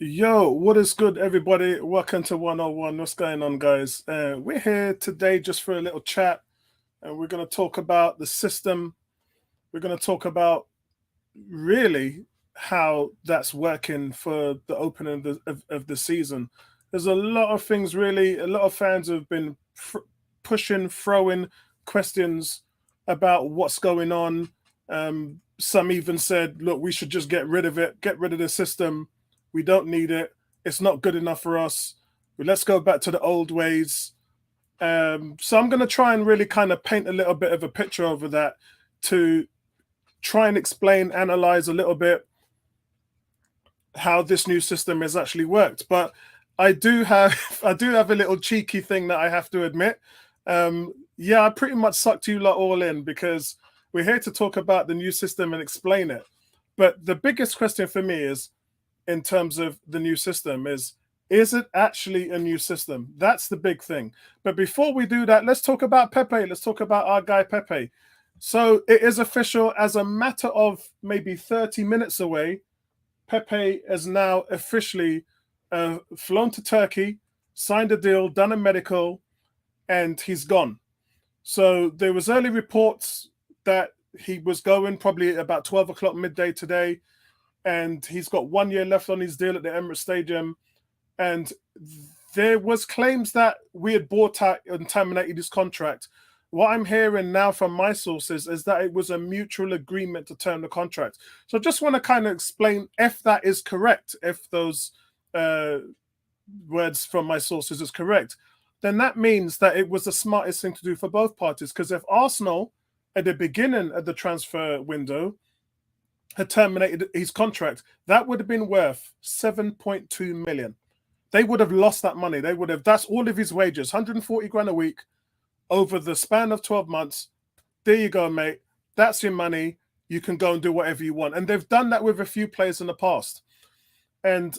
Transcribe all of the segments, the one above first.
Yo, what is good, everybody? Welcome to 101. What's going on, guys? We're here today just for a little chat, and we're going to talk about the system. We're going to talk about really how that's working for the opening of the season. There's a lot of things, really. A lot of fans have been pushing, throwing questions about what's going on. Some even said, look, we should just get rid of it, get rid of the system. We don't need it. It's not good enough for us. Let's go back to the old ways. So I'm going to try and really kind of paint a little bit of a picture over that to try and explain, analyze a little bit how this new system has actually worked. But I do have I do have a little cheeky thing that I have to admit. Yeah, I pretty much sucked you lot all in because we're here to talk about the new system and explain it. But the biggest question for me is, in terms of the new system, is it actually a new system? That's the big thing. But before we do that, let's talk about Pepe. Let's talk about our guy Pepe. So it is official. As a matter of maybe 30 minutes away, Pepe has now officially flown to Turkey, signed a deal, done a medical, and he's gone. So there was early reports that he was going probably about 12 o'clock midday today, and he's got 1 year left on his deal at the Emirates Stadium. And there was claims that we had bought out and terminated his contract. What I'm hearing now from my sources is that it was a mutual agreement to term the contract. So I just want to kind of explain if that is correct, if those uh, words from my sources is correct, then that means that it was the smartest thing to do for both parties. Because if Arsenal, at the beginning of the transfer window, had terminated his contract, that would have been worth 7.2 million. They would have lost that money. They would have, that's all of his wages, 140 grand a week over the span of 12 months. There you go, mate. That's your money. You can go and do whatever you want. And they've done that with a few players in the past. And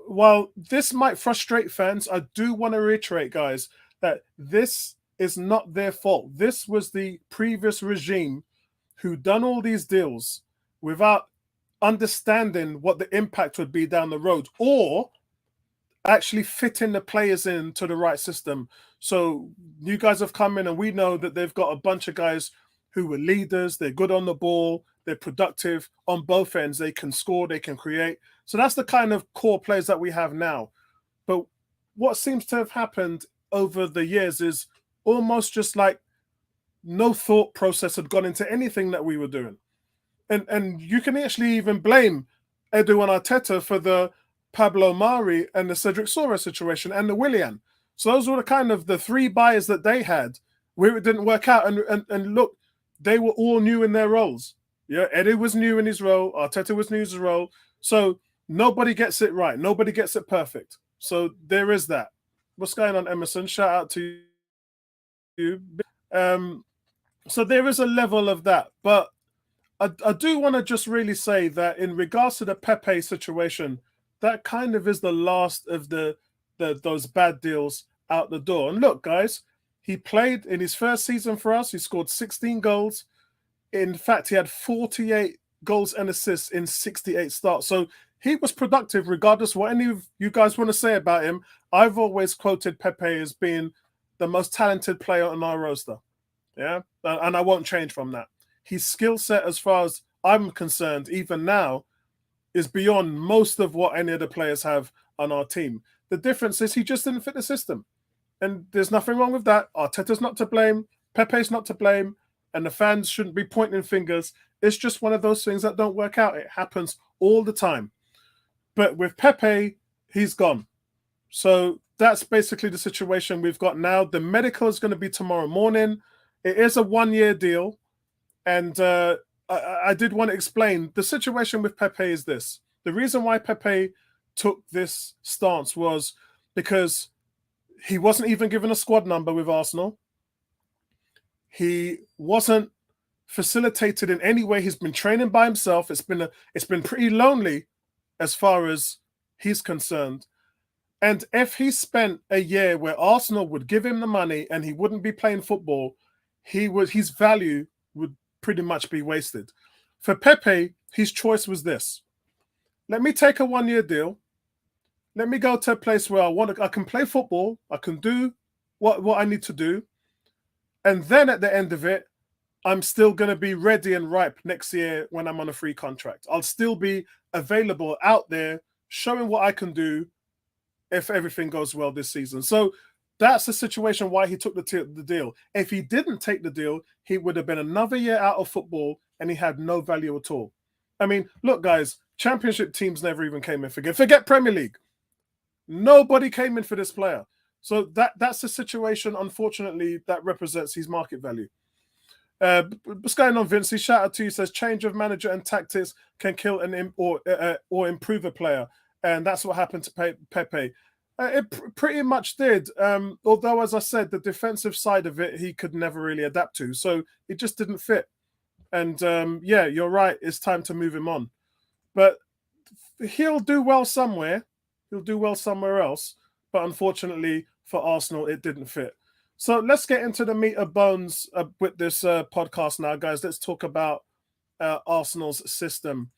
while this might frustrate fans, I do want to reiterate, guys, that this is not their fault. This was the previous regime who done all these deals without understanding what the impact would be down the road, or actually fitting the players into the right system. So you guys have come in and we know that they've got a bunch of guys who were leaders, they're good on the ball, they're productive on both ends, they can score, they can create. So that's the kind of core players that we have now. But what seems to have happened over the years is almost just like no thought process had gone into anything that we were doing. And you can actually even blame Edu and Arteta for the Pablo Mari and the Cedric Soares situation and the Willian. So those were the kind of the three buyers that they had where it didn't work out. And look, they were all new in their roles. Yeah, Edu was new in his role. Arteta was new in his role. So nobody gets it right. Nobody gets it perfect. So there is that. What's going on, Emerson? Shout out to you. Um, so there is a level of that. But I do want to just really say that in regards to the Pepe situation, that kind of is the last of the those bad deals out the door. And look, guys, he played in his first season for us. He scored 16 goals. In fact, he had 48 goals and assists in 68 starts. So he was productive, regardless what any of you guys want to say about him. I've always quoted Pepe as being the most talented player on our roster. Yeah, and I won't change from that. His skill set, as far as I'm concerned, even now, is beyond most of what any of the players have on our team. The difference is he just didn't fit the system. And there's nothing wrong with that. Arteta's not to blame. Pepe's not to blame. And the fans shouldn't be pointing fingers. It's just one of those things that don't work out. It happens all the time. But with Pepe, he's gone. So that's basically the situation we've got now. The medical is going to be tomorrow morning. It is a 1 year deal. And I did want to explain the situation with Pepe is this. The reason why Pepe took this stance was because he wasn't even given a squad number with Arsenal. He wasn't facilitated in any way. He's been training by himself. It's been pretty lonely as far as he's concerned. And if he spent a year where Arsenal would give him the money and he wouldn't be playing football, his value would pretty much be wasted. For Pepe, his choice was this. Let me take a 1 year deal. Let me go to a place where I can play football. I can do what I need to do. And then at the end of it, I'm still going to be ready and ripe next year when I'm on a free contract. I'll still be available out there, showing what I can do if everything goes well this season. So that's the situation why he took the deal. If he didn't take the deal, he would have been another year out of football and he had no value at all. I mean, look, guys, championship teams never even came in. Forget Premier League. Nobody came in for this player. So that's the situation, unfortunately, that represents his market value. What's going on, Vince? He shout out to you, says change of manager and tactics can kill or improve a player. And that's what happened to Pepe. It pretty much did. Although, as I said, the defensive side of it, he could never really adapt to. So it just didn't fit. And yeah, you're right. It's time to move him on. But he'll do well somewhere. He'll do well somewhere else. But unfortunately for Arsenal, it didn't fit. So let's get into the meat of bones with this podcast now, guys. Let's talk about Arsenal's system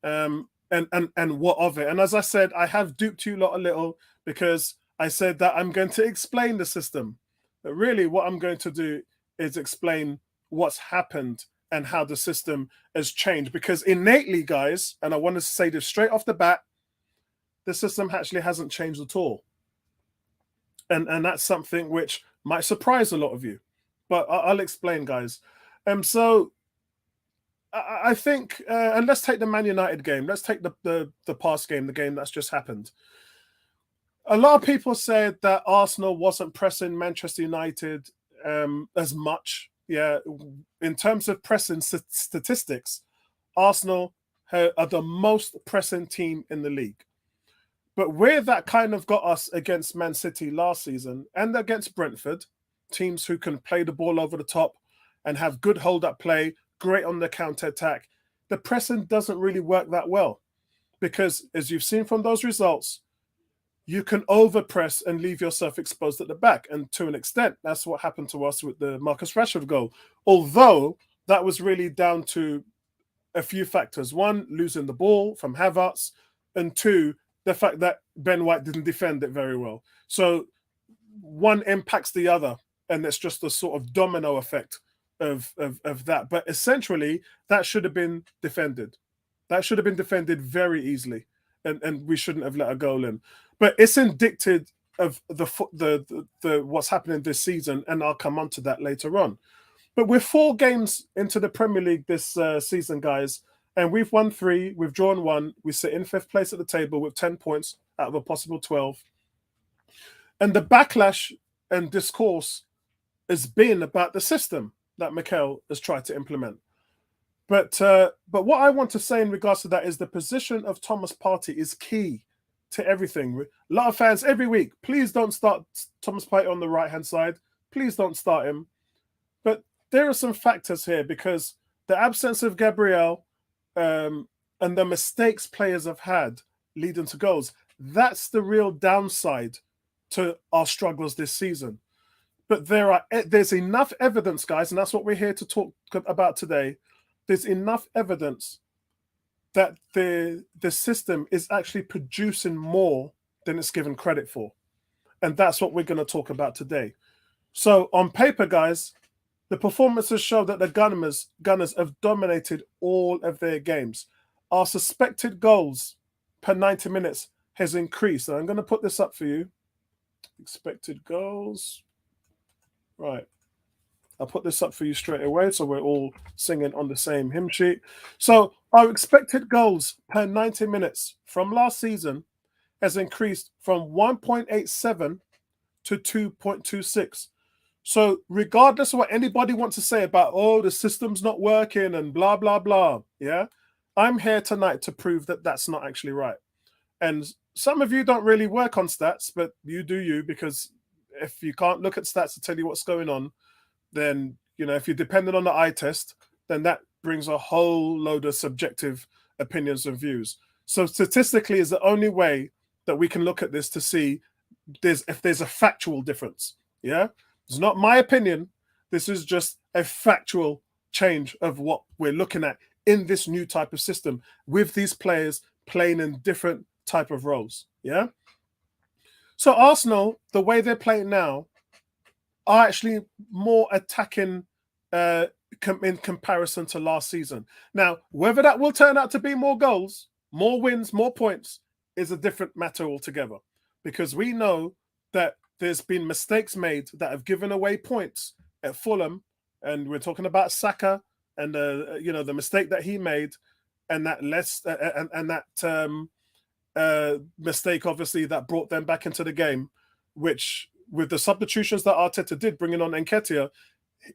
and what of it. And as I said, I have duped you lot a little because I said that I'm going to explain the system. But really what I'm going to do is explain what's happened and how the system has changed. Because innately, guys, and I want to say this straight off the bat, the system actually hasn't changed at all. And that's something which might surprise a lot of you. But I'll explain, guys. So I think, and let's take the Man United game. Let's take the past game, the game that's just happened. A lot of people said that Arsenal wasn't pressing Manchester United as much. Yeah, in terms of pressing statistics, Arsenal are the most pressing team in the league. But where that kind of got us against Man City last season and against Brentford, teams who can play the ball over the top and have good hold-up play, great on the counter-attack, the pressing doesn't really work that well. Because as you've seen from those results, you can overpress and leave yourself exposed at the back. And to an extent, that's what happened to us with the Marcus Rashford goal. Although that was really down to a few factors. One, losing the ball from Havertz, and two, the fact that Ben White didn't defend it very well. So one impacts the other, and it's just a sort of domino effect of that. But essentially, that should have been defended. That should have been defended very easily, and we shouldn't have let a goal in. But it's indicative of the what's happening this season, and I'll come on to that later on. But we're 4 games into the Premier League this season, guys. And we've won 3, we've drawn 1. We sit in 5th place at the table with 10 points out of a possible 12. And the backlash and discourse has been about the system that Mikel has tried to implement. But what I want to say in regards to that is the position of Thomas Partey is key to everything. A lot of fans every week, please don't start Thomas Partey on the right-hand side. Please don't start him. But there are some factors here because the absence of Gabriel and the mistakes players have had leading to goals, that's the real downside to our struggles this season. But there's enough evidence, guys, and that's what we're here to talk about today. There's enough evidence that the system is actually producing more than it's given credit for. And that's what we're going to talk about today. So on paper, guys, the performances show that the Gunners have dominated all of their games. Our suspected goals per 90 minutes has increased. And I'm going to put this up for you. Expected goals. Right. I'll put this up for you straight away so we're all singing on the same hymn sheet. So our expected goals per 90 minutes from last season has increased from 1.87 to 2.26. So regardless of what anybody wants to say about, oh, the system's not working and blah, blah, blah, yeah, I'm here tonight to prove that that's not actually right. And some of you don't really work on stats, but you do you, because if you can't look at stats to tell you what's going on, then, you know, if you're dependent on the eye test, then that brings a whole load of subjective opinions and views. So statistically is the only way that we can look at this to see if there's a factual difference, yeah? It's not my opinion. This is just a factual change of what we're looking at in this new type of system with these players playing in different type of roles. Yeah. So Arsenal, the way they're playing now, are actually more attacking in comparison to last season. Now, whether that will turn out to be more goals, more wins, more points is a different matter altogether, because we know that there's been mistakes made that have given away points at Fulham, and we're talking about Saka and the mistake that he made, and that mistake obviously that brought them back into the game, which with the substitutions that Arteta did, bringing on Nketiah,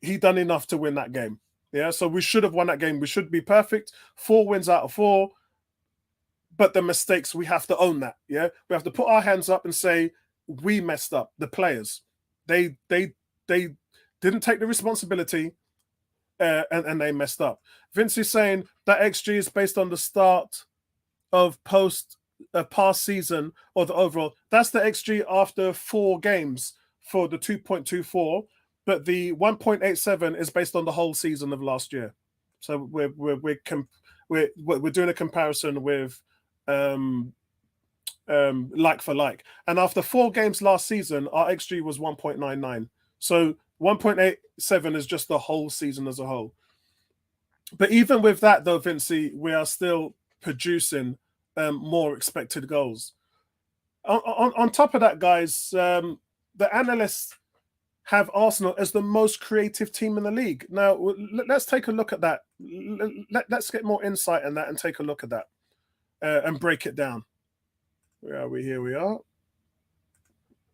he done enough to win that game. Yeah, so we should have won that game. We should be perfect. 4 wins out of 4. But the mistakes, we have to own that. Yeah, we have to put our hands up and say we messed up. The players, they didn't take the responsibility, and they messed up. Vince is saying that XG is based on the start of past season or the overall. That's the XG after 4 games for the 2.24. But the 1.87 is based on the whole season of last year. So we're doing a comparison with like for like. And after 4 games last season, our XG was 1.99. So 1.87 is just the whole season as a whole. But even with that, though, Vincey, we are still producing more expected goals. On top of that, guys, the analysts have Arsenal as the most creative team in the league. Now, let's take a look at that. Let's get more insight in that and take a look at that and break it down. Where are we? Here we are.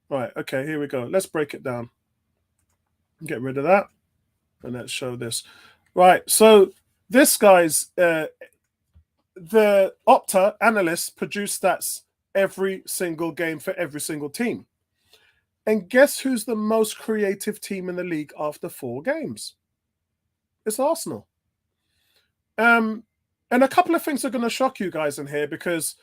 Right, okay, here we go. Let's break it down. Get rid of that. And let's show this. Right, so this guy's, the Opta analysts produce stats every single game for every single team. And guess who's the most creative team in the league after 4 games? It's Arsenal. And a couple of things are going to shock you guys in here, because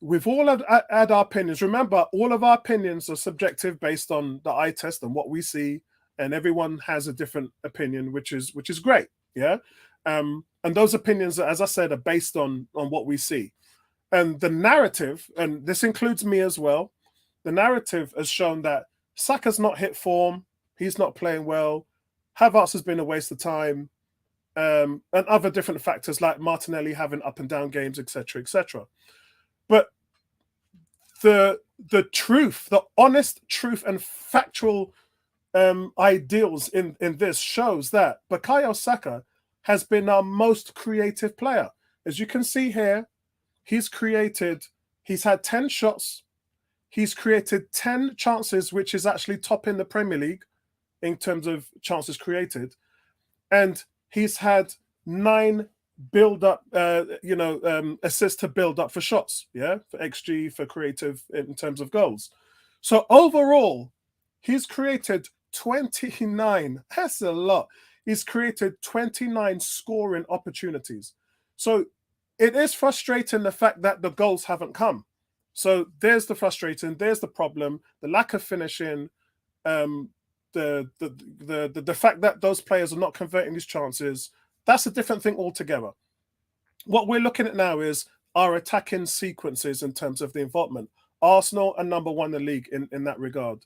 we've all had our opinions. Remember, all of our opinions are subjective based on the eye test and what we see, and everyone has a different opinion, which is great. Yeah. And those opinions, as I said, are based on what we see. And the narrative, and this includes me as well, the narrative has shown that Saka's not hit form. He's not playing well. Havertz has been a waste of time. And other different factors like Martinelli having up and down games, etc., etc. But the truth, the honest truth and factual ideals in this shows that Bukayo Saka has been our most creative player. As you can see here, he's had 10 shots. He's created 10 chances, which is actually top in the Premier League in terms of chances created. And he's had 9 build-up, assists to build up for shots, yeah, for XG, for creative in terms of goals. So overall, he's created 29. That's a lot. He's created 29 scoring opportunities. So it is frustrating the fact that the goals haven't come. So there's the frustrating, there's the problem, the lack of finishing, the fact that those players are not converting these chances. That's a different thing altogether. What we're looking at now is our attacking sequences in terms of the involvement. Arsenal are number 1 in the league in that regard.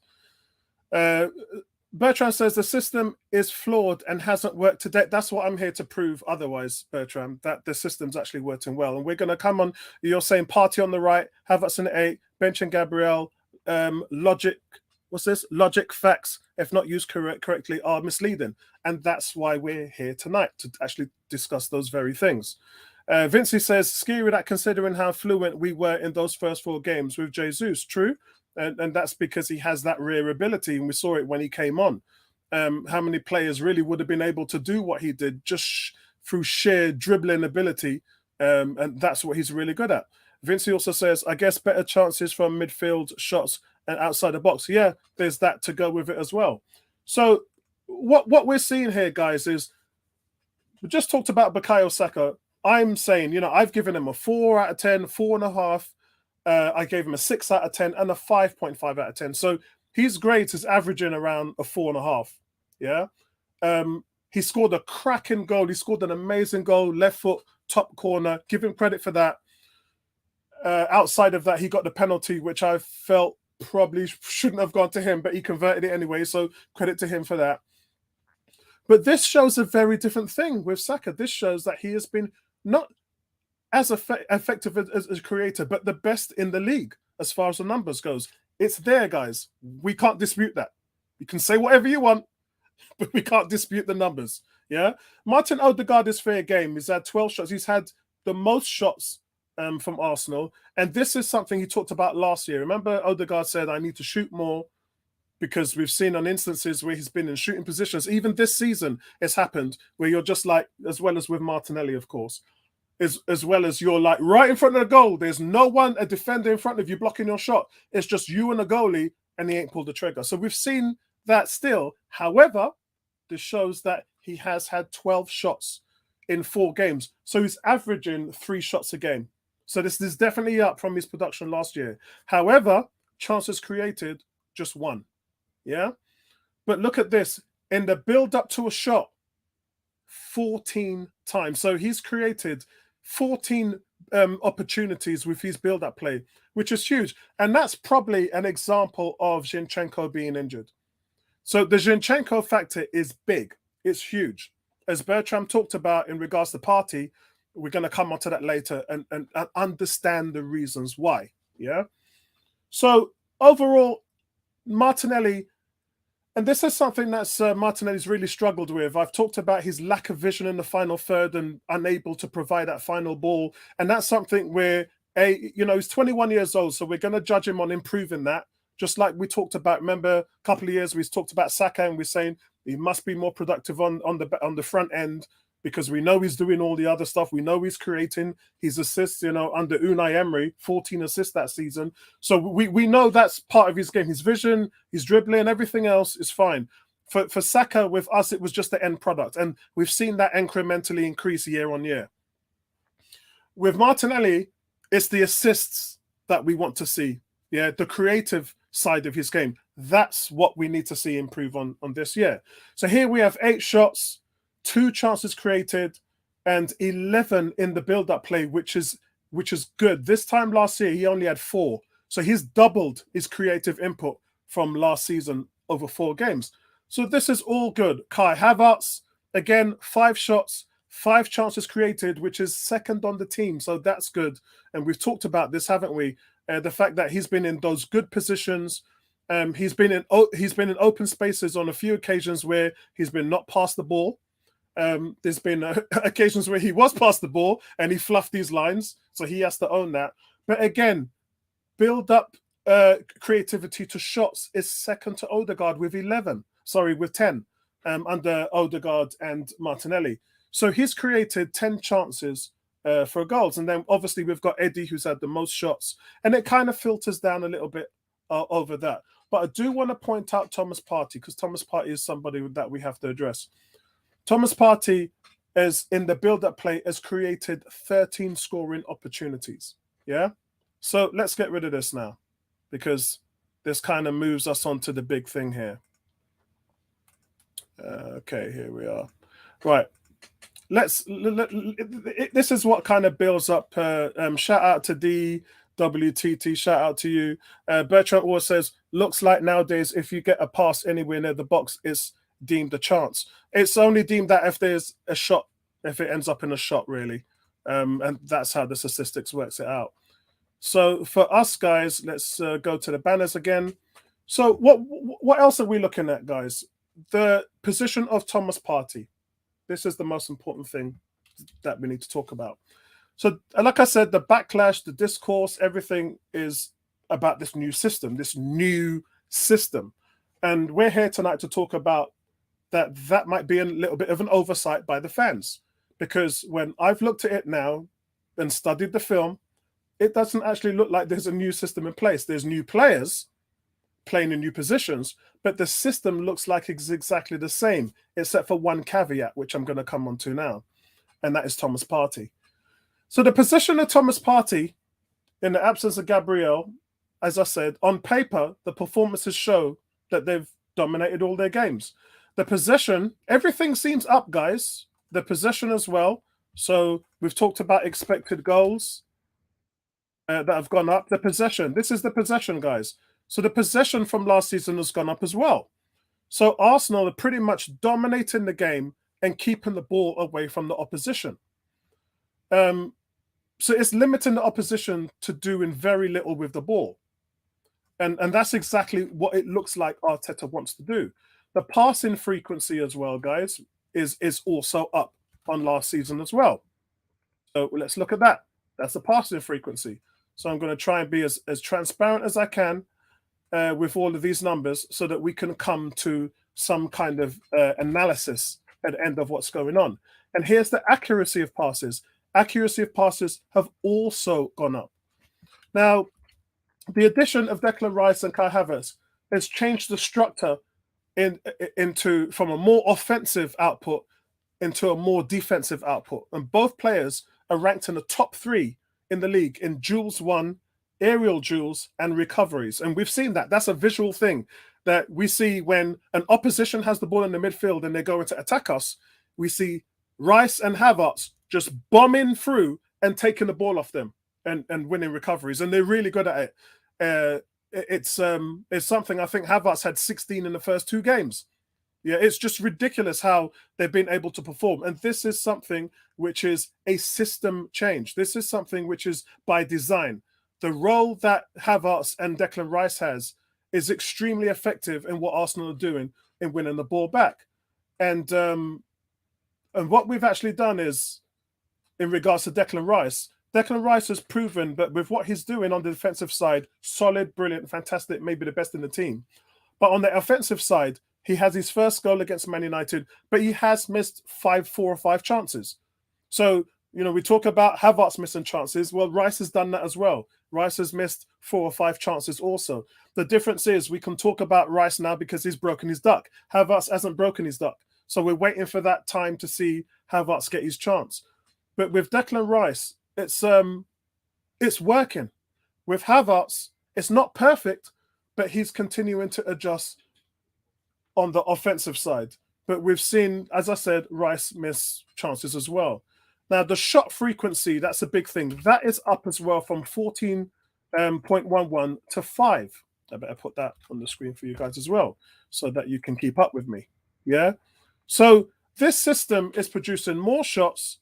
Bertrand says the system is flawed and hasn't worked to date. That's what I'm here to prove otherwise, Bertrand, that the system's actually working well. And we're going to come on, you're saying Partey on the right, Havertz in 8, Bench and Gabriel, logic, what's this? Logic, facts, if not used correctly, are misleading. And that's why we're here tonight, to actually discuss those very things. Vincey says, scary that considering how fluent we were in those first 4 games with Jesus. True. And that's because he has that rare ability, and we saw it when he came on. How many players really would have been able to do what he did just through sheer dribbling ability, and that's what he's really good at. Vincey also says, I guess better chances from midfield shots and outside the box. Yeah, there's that to go with it as well. So what we're seeing here, guys, is we just talked about Bukayo Saka. I'm saying, I've given him a 4 out of 10, 4.5. I gave him a 6 out of 10 and a 5.5 out of 10. So his grades is averaging around a 4.5. Yeah. He scored a cracking goal. He scored an amazing goal, left foot, top corner. Give him credit for that. Outside of that, he got the penalty, which I felt probably shouldn't have gone to him, but he converted it anyway. So credit to him for that. But this shows a very different thing with Saka. This shows that he has been not as effective as a creator, but the best in the league as far as the numbers goes. It's there, guys. We can't dispute that. You can say whatever you want, but we can't dispute the numbers. Yeah, Martin Odegaard is fair game. He's had 12 shots. He's had the most shots from Arsenal, and this is something he talked about last year. Remember, Odegaard said, "I need to shoot more," because we've seen on instances where he's been in shooting positions. Even this season, it's happened where you're just like, as well as with Martinelli, of course, as well as you're like right in front of the goal. There's no one, a defender in front of you blocking your shot. It's just you and the goalie, and he ain't pulled the trigger. So we've seen that still. However, this shows that he has had 12 shots in 4 games. So he's averaging 3 shots a game. So this is definitely up from his production last year. However, chances created, just 1. Yeah. But look at this. In the build up to a shot, 14 times. So he's created 14 opportunities with his build up play, which is huge. And that's probably an example of Zinchenko being injured. So the Zinchenko factor is big. It's huge. As Bertram talked about in regards to Partey, we're going to come on to that later and understand the reasons why. Yeah. So overall, Martinelli, and this is something that's Martinelli's really struggled with. I've talked about his lack of vision in the final third and unable to provide that final ball. And that's something where, he's 21 years old, so we're going to judge him on improving that. Just like we talked about, remember a couple of years we talked about Saka and we're saying he must be more productive on the front end because we know he's doing all the other stuff. We know he's creating his assists, under Unai Emery, 14 assists that season. So we know that's part of his game. His vision, his dribbling, everything else is fine. For Saka, with us, it was just the end product. And we've seen that incrementally increase year on year. With Martinelli, it's the assists that we want to see. Yeah, the creative side of his game. That's what we need to see improve on this year. So here we have 8 shots, 2 chances created, and 11 in the build-up play, which is good. This time last year, he only had 4. So he's doubled his creative input from last season over 4 games. So this is all good. Kai Havertz, again, 5 shots, 5 chances created, which is second on the team. So that's good. And we've talked about this, haven't we? The fact that he's been in those good positions. He's been in open spaces on a few occasions where he's been not past the ball. There's been occasions where he was past the ball and he fluffed these lines. So he has to own that. But again, build up creativity to shots is second to Odegaard with 10 under Odegaard and Martinelli. So he's created 10 chances for goals. And then obviously we've got Eddie, who's had the most shots. And it kind of filters down a little bit over that. But I do want to point out Thomas Partey, because Thomas Partey is somebody that we have to address. Thomas Partey, is in the build-up play, has created 13 scoring opportunities. Yeah? So let's get rid of this now, because this kind of moves us on to the big thing here. Okay, here we are. Right. This is what kind of builds up. Shout out to DWTT. Shout out to you. Bertrand Orr says, looks like nowadays if you get a pass anywhere near the box, it's deemed a chance. It's only deemed that if there's a shot, if it ends up in a shot, really. And that's how the statistics works it out. So for us, guys, let's go to the banners again. So what else are we looking at, guys? The position of Thomas Partey. This is the most important thing that we need to talk about. So, like I said, the backlash, the discourse, everything is about this new system. And we're here tonight to talk about that might be a little bit of an oversight by the fans. Because when I've looked at it now and studied the film, it doesn't actually look like there's a new system in place. There's new players playing in new positions, but the system looks like it's exactly the same, except for one caveat, which I'm going to come on to now, and that is Thomas Partey. So the position of Thomas Partey, in the absence of Gabriel, as I said, on paper, the performances show that they've dominated all their games. The possession, everything seems up, guys. The possession as well. So we've talked about expected goals that have gone up. The possession, this is the possession, guys. So the possession from last season has gone up as well. So Arsenal are pretty much dominating the game and keeping the ball away from the opposition. So it's limiting the opposition to doing very little with the ball. And that's exactly what it looks like Arteta wants to do. The passing frequency as well, guys, is also up on last season as well. So let's look at that. That's the passing frequency. So I'm going to try and be as transparent as I can with all of these numbers so that we can come to some kind of analysis at the end of what's going on. And here's the accuracy of passes. Accuracy of passes have also gone up. Now, the addition of Declan Rice and Kai Havertz has changed the structure into from a more offensive output into a more defensive output. And both players are ranked in the top 3 in the league in duels won, aerial duels, and recoveries. And we've seen that. That's a visual thing that we see when an opposition has the ball in the midfield and they're going to attack us. We see Rice and Havertz just bombing through and taking the ball off them and winning recoveries. And they're really good at it. It's something I think Havertz had 16 in the first 2 games. Yeah, it's just ridiculous how they've been able to perform. And this is something which is a system change. This is something which is by design. The role that Havertz and Declan Rice has is extremely effective in what Arsenal are doing in winning the ball back. And what we've actually done is, in regards to Declan Rice has proven that with what he's doing on the defensive side, solid, brilliant, fantastic, maybe the best in the team. But on the offensive side, he has his first goal against Man United, but he has missed 4 or 5 chances. So, we talk about Havertz missing chances. Well, Rice has done that as well. Rice has missed 4 or 5 chances also. The difference is we can talk about Rice now because he's broken his duck. Havertz hasn't broken his duck. So we're waiting for that time to see Havertz get his chance. But with Declan Rice, it's working. With Havertz, it's not perfect, but he's continuing to adjust on the offensive side. But we've seen, as I said, Rice miss chances as well. Now, the shot frequency, that's a big thing. That is up as well from 14.11 to 5. I better put that on the screen for you guys as well so that you can keep up with me. Yeah? So this system is producing more shots,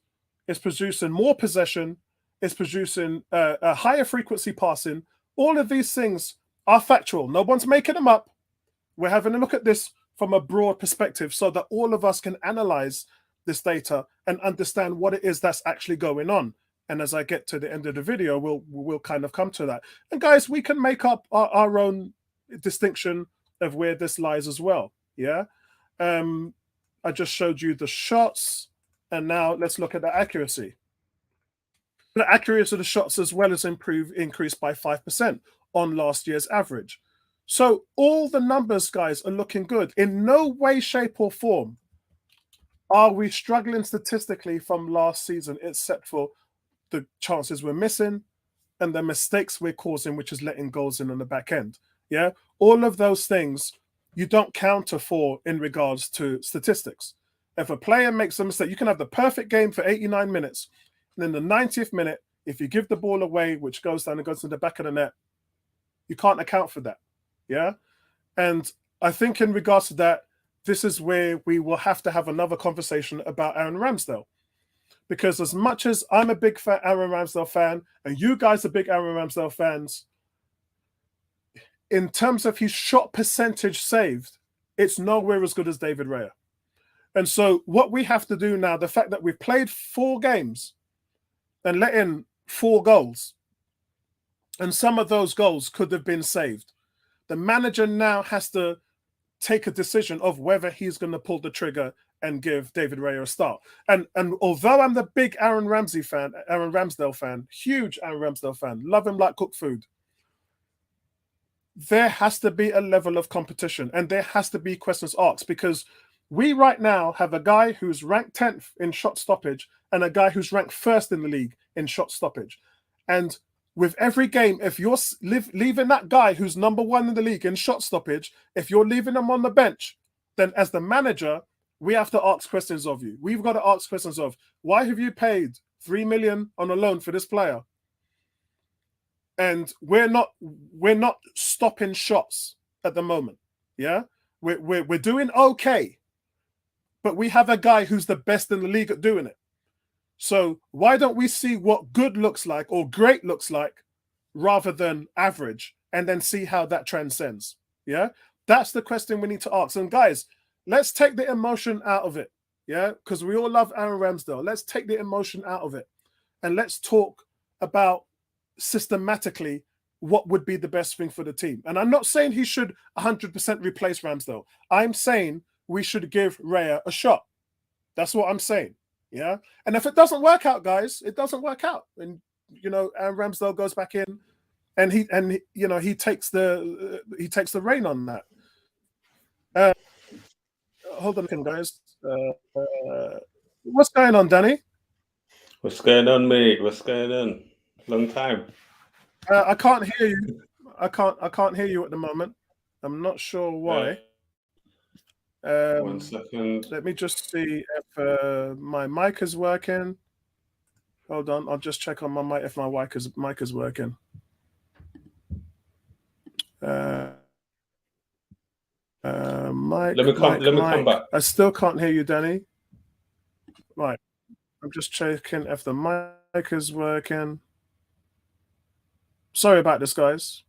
it's producing more possession, it's producing a higher frequency passing. All of these things are factual. No one's making them up. We're having a look at this from a broad perspective so that all of us can analyze this data and understand what it is that's actually going on. And as I get to the end of the video, we'll kind of come to that. And guys, we can make up our own distinction of where this lies as well. Yeah. I just showed you the shots, and now let's look at the accuracy. The accuracy of the shots as well as increased by 5% on last year's average. So all the numbers, guys, are looking good. In no way, shape, or form are we struggling statistically from last season, except for the chances we're missing and the mistakes we're causing, which is letting goals in on the back end. Yeah, all of those things you don't counter for in regards to statistics. If a player makes a mistake, you can have the perfect game for 89 minutes. And in the 90th minute, if you give the ball away, which goes down and goes to the back of the net, you can't account for that. Yeah. And I think in regards to that, this is where we will have to have another conversation about Aaron Ramsdale. Because as much as I'm a big Aaron Ramsdale fan, and you guys are big Aaron Ramsdale fans, in terms of his shot percentage saved, it's nowhere as good as David Raya. And so what we have to do now, the fact that we've played 4 games and let in 4 goals, and some of those goals could have been saved, the manager now has to take a decision of whether he's going to pull the trigger and give David Raya a start. And although I'm the big Aaron Ramsdale fan, huge Aaron Ramsdale fan, love him like cooked food, there has to be a level of competition and there has to be questions asked, because we right now have a guy who's ranked 10th in shot stoppage and a guy who's ranked 1st in the league in shot stoppage. And with every game, if you're leaving that guy who's number 1 in the league in shot stoppage, if you're leaving him on the bench, then as the manager, we have to ask questions of you. We've got to ask questions of, why have you paid 3 million on a loan for this player? and we're not stopping shots at the moment. Yeah, we're doing okay, but we have a guy who's the best in the league at doing it. So why don't we see what good looks like or great looks like rather than average, and then see how that transcends? Yeah, that's the question we need to ask. And guys, let's take the emotion out of it. Yeah, because we all love Aaron Ramsdale. Let's take the emotion out of it, and let's talk about systematically what would be the best thing for the team. And I'm not saying he should 100% replace Ramsdale. I'm saying we should give Raya a shot. That's what I'm saying. Yeah. And if it doesn't work out, guys, it doesn't work out. And Aaron Ramsdale goes back in, and he takes the reign on that. Hold on, guys. What's going on, Danny? What's going on, mate? What's going on? Long time. I can't hear you. I can't hear you at the moment. I'm not sure why. 1 second. Let me just see if my mic is working. Hold on, I'll just check on my mic if my mic is working. Mic. Let me come back. I still can't hear you, Danny. Right. I'm just checking if the mic is working. Sorry about this, guys.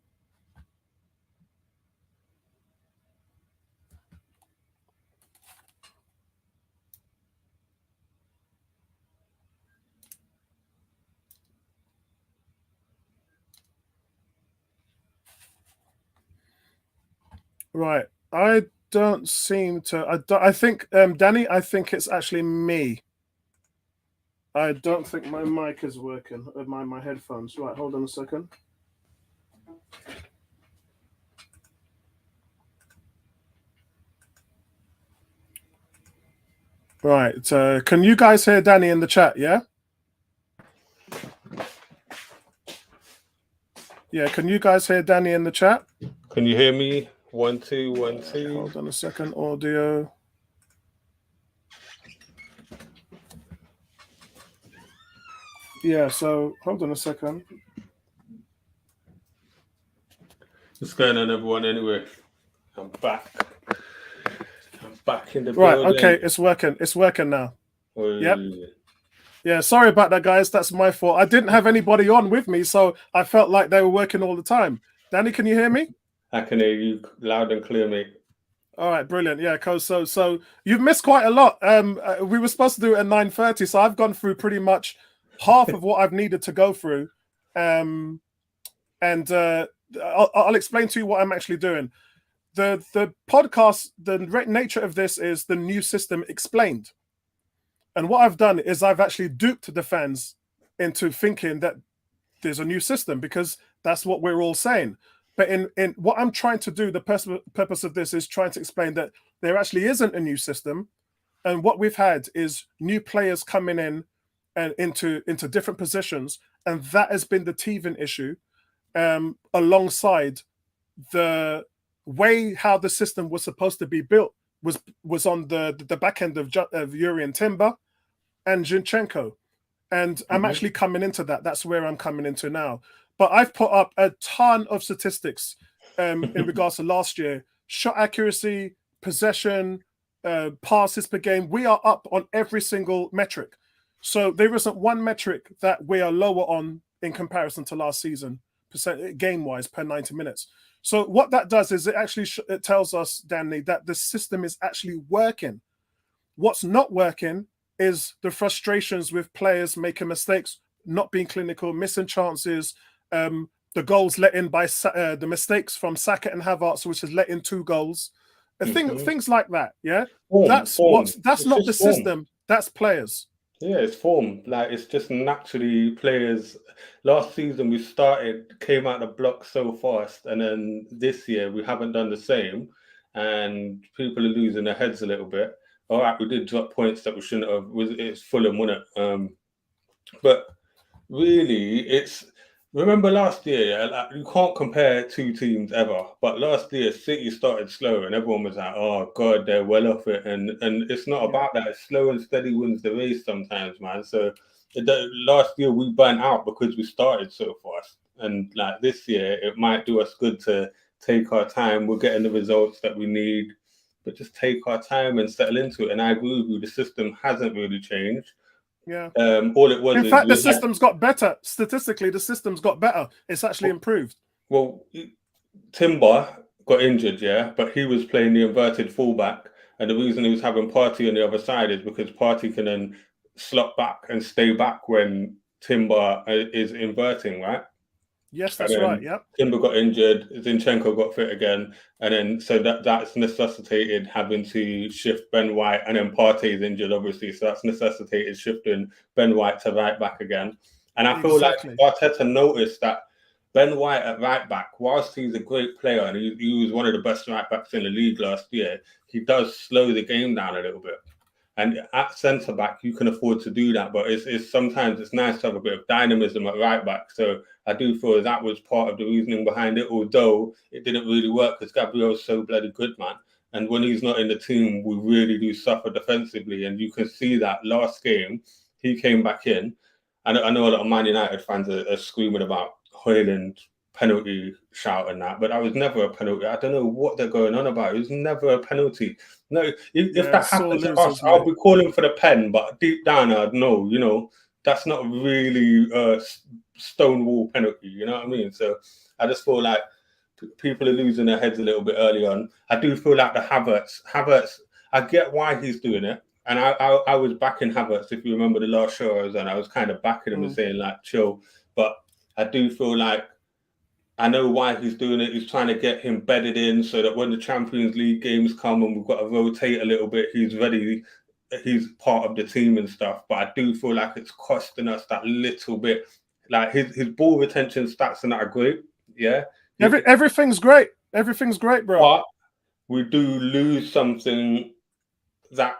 Right. I don't seem to. I think, Danny, I think it's actually me. I don't think my mic is working. My headphones. Right. Hold on a second. Right. Can you guys hear Danny in the chat? Yeah. Yeah. Can you guys hear Danny in the chat? Can you hear me? 1 2 1 2. Hold on a second. Audio. Yeah. So hold on a second. What's going on, everyone? Anyway, I'm back. I'm back in the right. building. Okay. It's working. It's working now. Oh, yep. Yeah, sorry about that, guys. That's my fault. I didn't have anybody on with me, so I felt like they were working all the time. Danny, can you hear me? I can hear you loud and clear, mate. All right, brilliant. Yeah, so you've missed quite a lot. We were supposed to do it at 9:30, so I've gone through pretty much half of what I've needed to go through. And I'll explain to you what I'm actually doing. The podcast, the nature of this is the new system explained. And what I've done is I've actually duped the fans into thinking that there's a new system, because that's what we're all saying. But in what I'm trying to do, the purpose of this is trying to explain that there actually isn't a new system. And what we've had is new players coming in and into different positions. And that has been the teething issue, alongside the way how the system was supposed to be built was on the back end of Yuri and Timber and Zinchenko. And I'm actually coming into that. That's where I'm coming into now. But I've put up a ton of statistics in regards to last year. Shot accuracy, possession, passes per game. We are up on every single metric. So there isn't one metric that we are lower on in comparison to last season, game-wise, per 90 minutes. So what that does is it tells us, Danny, that the system is actually working. What's not working is the frustrations with players making mistakes, not being clinical, missing chances, the goals let in by the mistakes from Saka and Havertz, which has let in 2 goals, things like that. Yeah, that's not the system. That's players. Yeah, it's form. Like, it's just naturally players. Last season we came out the block so fast, and then this year we haven't done the same, and people are losing their heads a little bit. All right, we did drop points that we shouldn't have. It's Fulham, wasn't it? But really, remember last year, you can't compare 2 teams ever. But last year, City started slow, and everyone was like, "Oh God, they're well off it." And it's not about that. It's slow and steady wins the race sometimes, man. So last year we burnt out because we started so fast. And like this year, it might do us good to take our time. We're getting the results that we need, but just take our time and settle into it. And I agree with you, the system hasn't really changed. Yeah. All it was In is fact, the system's got better. Statistically, the system's got better. It's actually improved. Well, Timber got injured, yeah, but he was playing the inverted fullback. And the reason he was having Party on the other side is because Party can then slot back and stay back when Timber is inverting, right? Yes, And that's right. then Yep. Timber got injured, Zinchenko got fit again, and then so that's necessitated having to shift Ben White, and then Partey is injured, obviously, so that's necessitated shifting Ben White to right back again. And I feel like Arteta noticed that Ben White at right back, whilst he's a great player and he was one of the best right backs in the league last year, he does slow the game down a little bit. And at centre back, you can afford to do that, but it's sometimes it's nice to have a bit of dynamism at right back. So I do feel that was part of the reasoning behind it, although it didn't really work because Gabriel's so bloody good, man. And when he's not in the team, we really do suffer defensively. And you can see that last game, he came back in. And I know a lot of Man United fans are screaming about Højlund penalty shout and that, but that was never a penalty. I don't know what they're going on about. It was never a penalty. No, if that happened to us, I'll be calling for the pen, but deep down I'd know, you know, that's not really a stonewall penalty, you know what I mean? So I just feel like people are losing their heads a little bit early on. I do feel like the Havertz, I get why he's doing it. And I was backing Havertz, if you remember the last show I was on, I was kind of backing him and saying like, chill. But I do feel like I know why he's doing it. He's trying to get him bedded in so that when the Champions League games come and we've got to rotate a little bit, he's ready. He's part of the team and stuff. But I do feel like it's costing us that little bit. Like his ball retention stats and that are great. Yeah. Everything's great. Everything's great, bro. But we do lose something that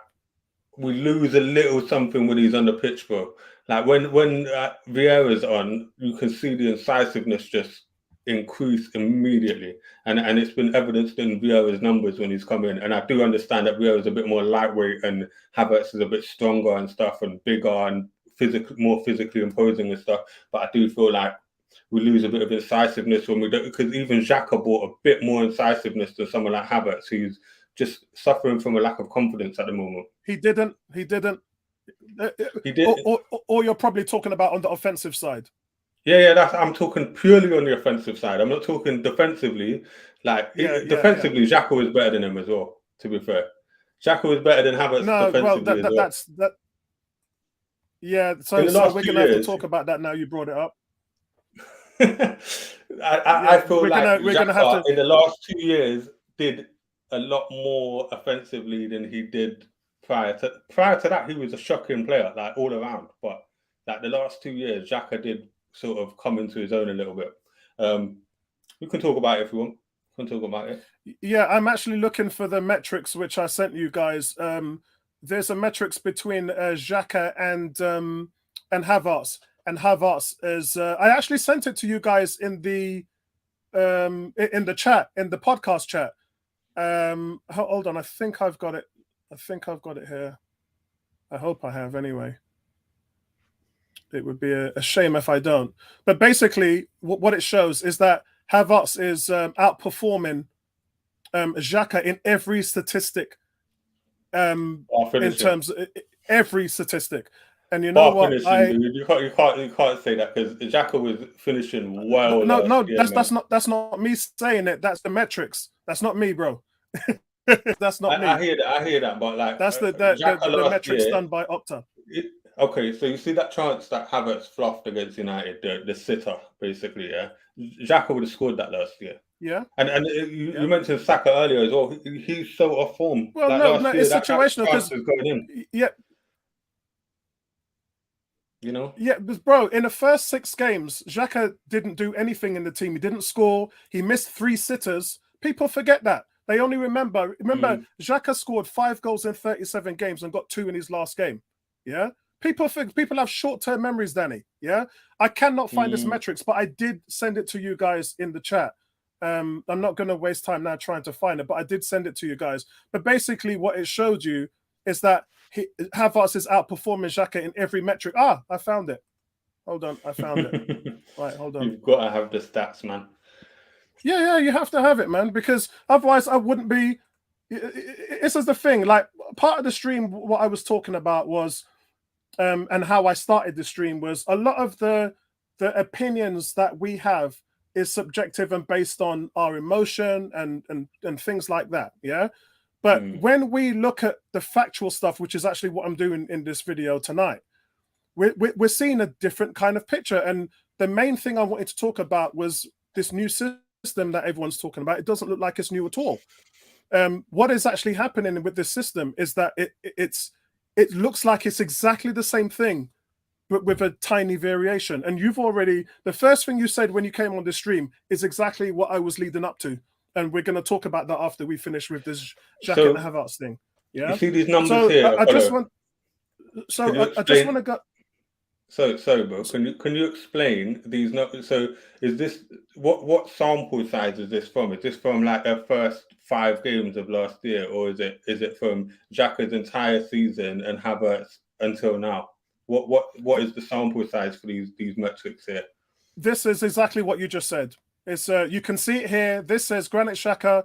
we lose a little something when he's on the pitch, bro. Like when Vieira's on, you can see the incisiveness just increase immediately, and it's been evidenced in Vieira's numbers when he's come in. And I do understand that Vieira's a bit more lightweight and Havertz is a bit stronger and stuff and bigger and more physically imposing and stuff. But I do feel like we lose a bit of incisiveness when we don't, because even Xhaka brought a bit more incisiveness than someone like Havertz, who's just suffering from a lack of confidence at the moment. He didn't. He did. Or you're probably talking about on the offensive side. Yeah, I'm talking purely on the offensive side. I'm not talking defensively. Like defensively, Xhaka was better than him as well. To be fair, Xhaka was better than Havertz defensively as well. Yeah, so we're gonna have to talk about that now. You brought it up. I feel like Xhaka in the last 2 years did a lot more offensively than he did prior to that. He was a shocking player, like all around. But like the last 2 years, Xhaka did sort of come into his own a little bit. We can talk about it if we want. We can talk about it. Yeah, I'm actually looking for the metrics which I sent you guys. There's a metrics between Xhaka and Havertz. And Havertz is I actually sent it to you guys in the chat, in the podcast chat. Hold on, I think I've got it. I think I've got it here. I hope I have anyway. It would be a shame if I don't. But basically, what it shows is that Havertz is outperforming Xhaka in every statistic. In terms of every statistic. And you know what? You can't say that because Xhaka was finishing well. No, that's not me saying it. That's the metrics. That's not me, bro. That's not me. I hear that, but like that's the metrics done by Opta. Okay, so you see that chance that Havertz fluffed against United, the sitter, basically, yeah? Xhaka would have scored that last year. Yeah. And you mentioned Saka earlier as well. He's so off form. Well, like no, it's situational because yeah. You know? Yeah, but bro, in the first 6 games, Xhaka didn't do anything in the team. He didn't score. He missed 3 sitters. People forget that. They only remember Xhaka scored 5 goals in 37 games and got 2 in his last game. Yeah? People have short-term memories, Danny. Yeah? I cannot find this metrics, but I did send it to you guys in the chat. I'm not going to waste time now trying to find it, but I did send it to you guys. But basically what it showed you is that Havertz is outperforming Xhaka in every metric. I found it. Hold on, I found it. Right, hold on. You've got to have the stats, man. Yeah, you have to have it, man, because otherwise I wouldn't be. This is the thing. Like, part of the stream, what I was talking about was, and how I started the stream was a lot of the opinions that we have is subjective and based on our emotion and things like that. Yeah. But when we look at the factual stuff, which is actually what I'm doing in this video tonight, we're seeing a different kind of picture. And the main thing I wanted to talk about was this new system that everyone's talking about. It doesn't look like it's new at all. What is actually happening with this system is that it looks like it's exactly the same thing, but with a tiny variation. And you've already, the first thing you said when you came on the stream is exactly what I was leading up to. And we're going to talk about that after we finish with this Xhaka and Havertz thing. Yeah. You see these numbers here. I just want to go. So, bro, can you explain these numbers? So, is this what sample size is this from? Is this from like their first 5 games of last year, or is it from Xhaka's entire season and Havertz until now? What is the sample size for these metrics here? This is exactly what you just said. It's you can see it here. This says Granit Xhaka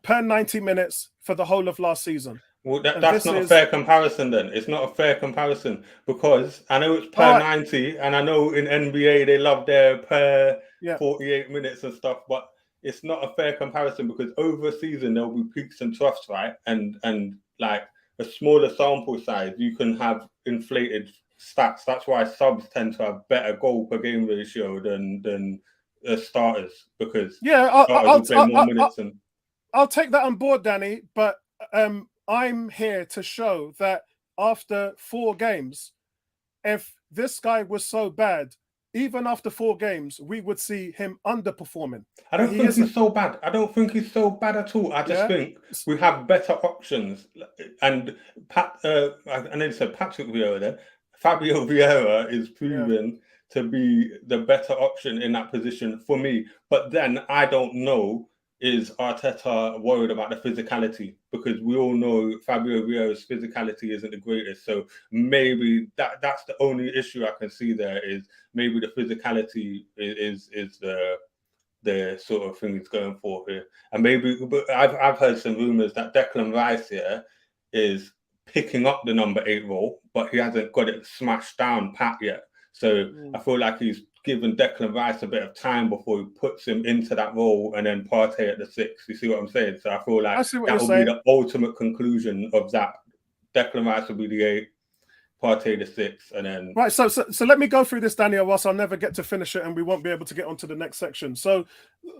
per 90 minutes for the whole of last season. Well, that's not a fair comparison then. It's not a fair comparison because I know it's per 90 and I know in NBA they love their per 48 minutes and stuff, but it's not a fair comparison because over a season there'll be peaks and troughs, right? And like a smaller sample size, you can have inflated stats. That's why subs tend to have better goal per game ratio than starters because starters will play more minutes. I'll take that on board, Danny, but I'm here to show that after 4 games, if this guy was so bad, even after 4 games, we would see him underperforming. I don't think he's so bad. I don't think he's so bad at all. I just think we have better options. And I know you said Patrick Vieira then. Fabio Vieira is proven to be the better option in that position for me. But then I don't know, is Arteta worried about the physicality? Because we all know Fabio Vieira's physicality isn't the greatest. So maybe that's the only issue I can see there, is maybe the physicality is the sort of thing he's going for here. And maybe, but I've heard some rumours that Declan Rice here is picking up the number 8 role, but he hasn't got it smashed down pat yet. So I feel like he's given Declan Rice a bit of time before he puts him into that role and then Partey at the 6. You see what I'm saying? So I feel like that will be the ultimate conclusion of that. Declan Rice will be the 8, Partey the 6, and then... Right, so let me go through this, Daniel, whilst I'll never get to finish it and we won't be able to get on to the next section. So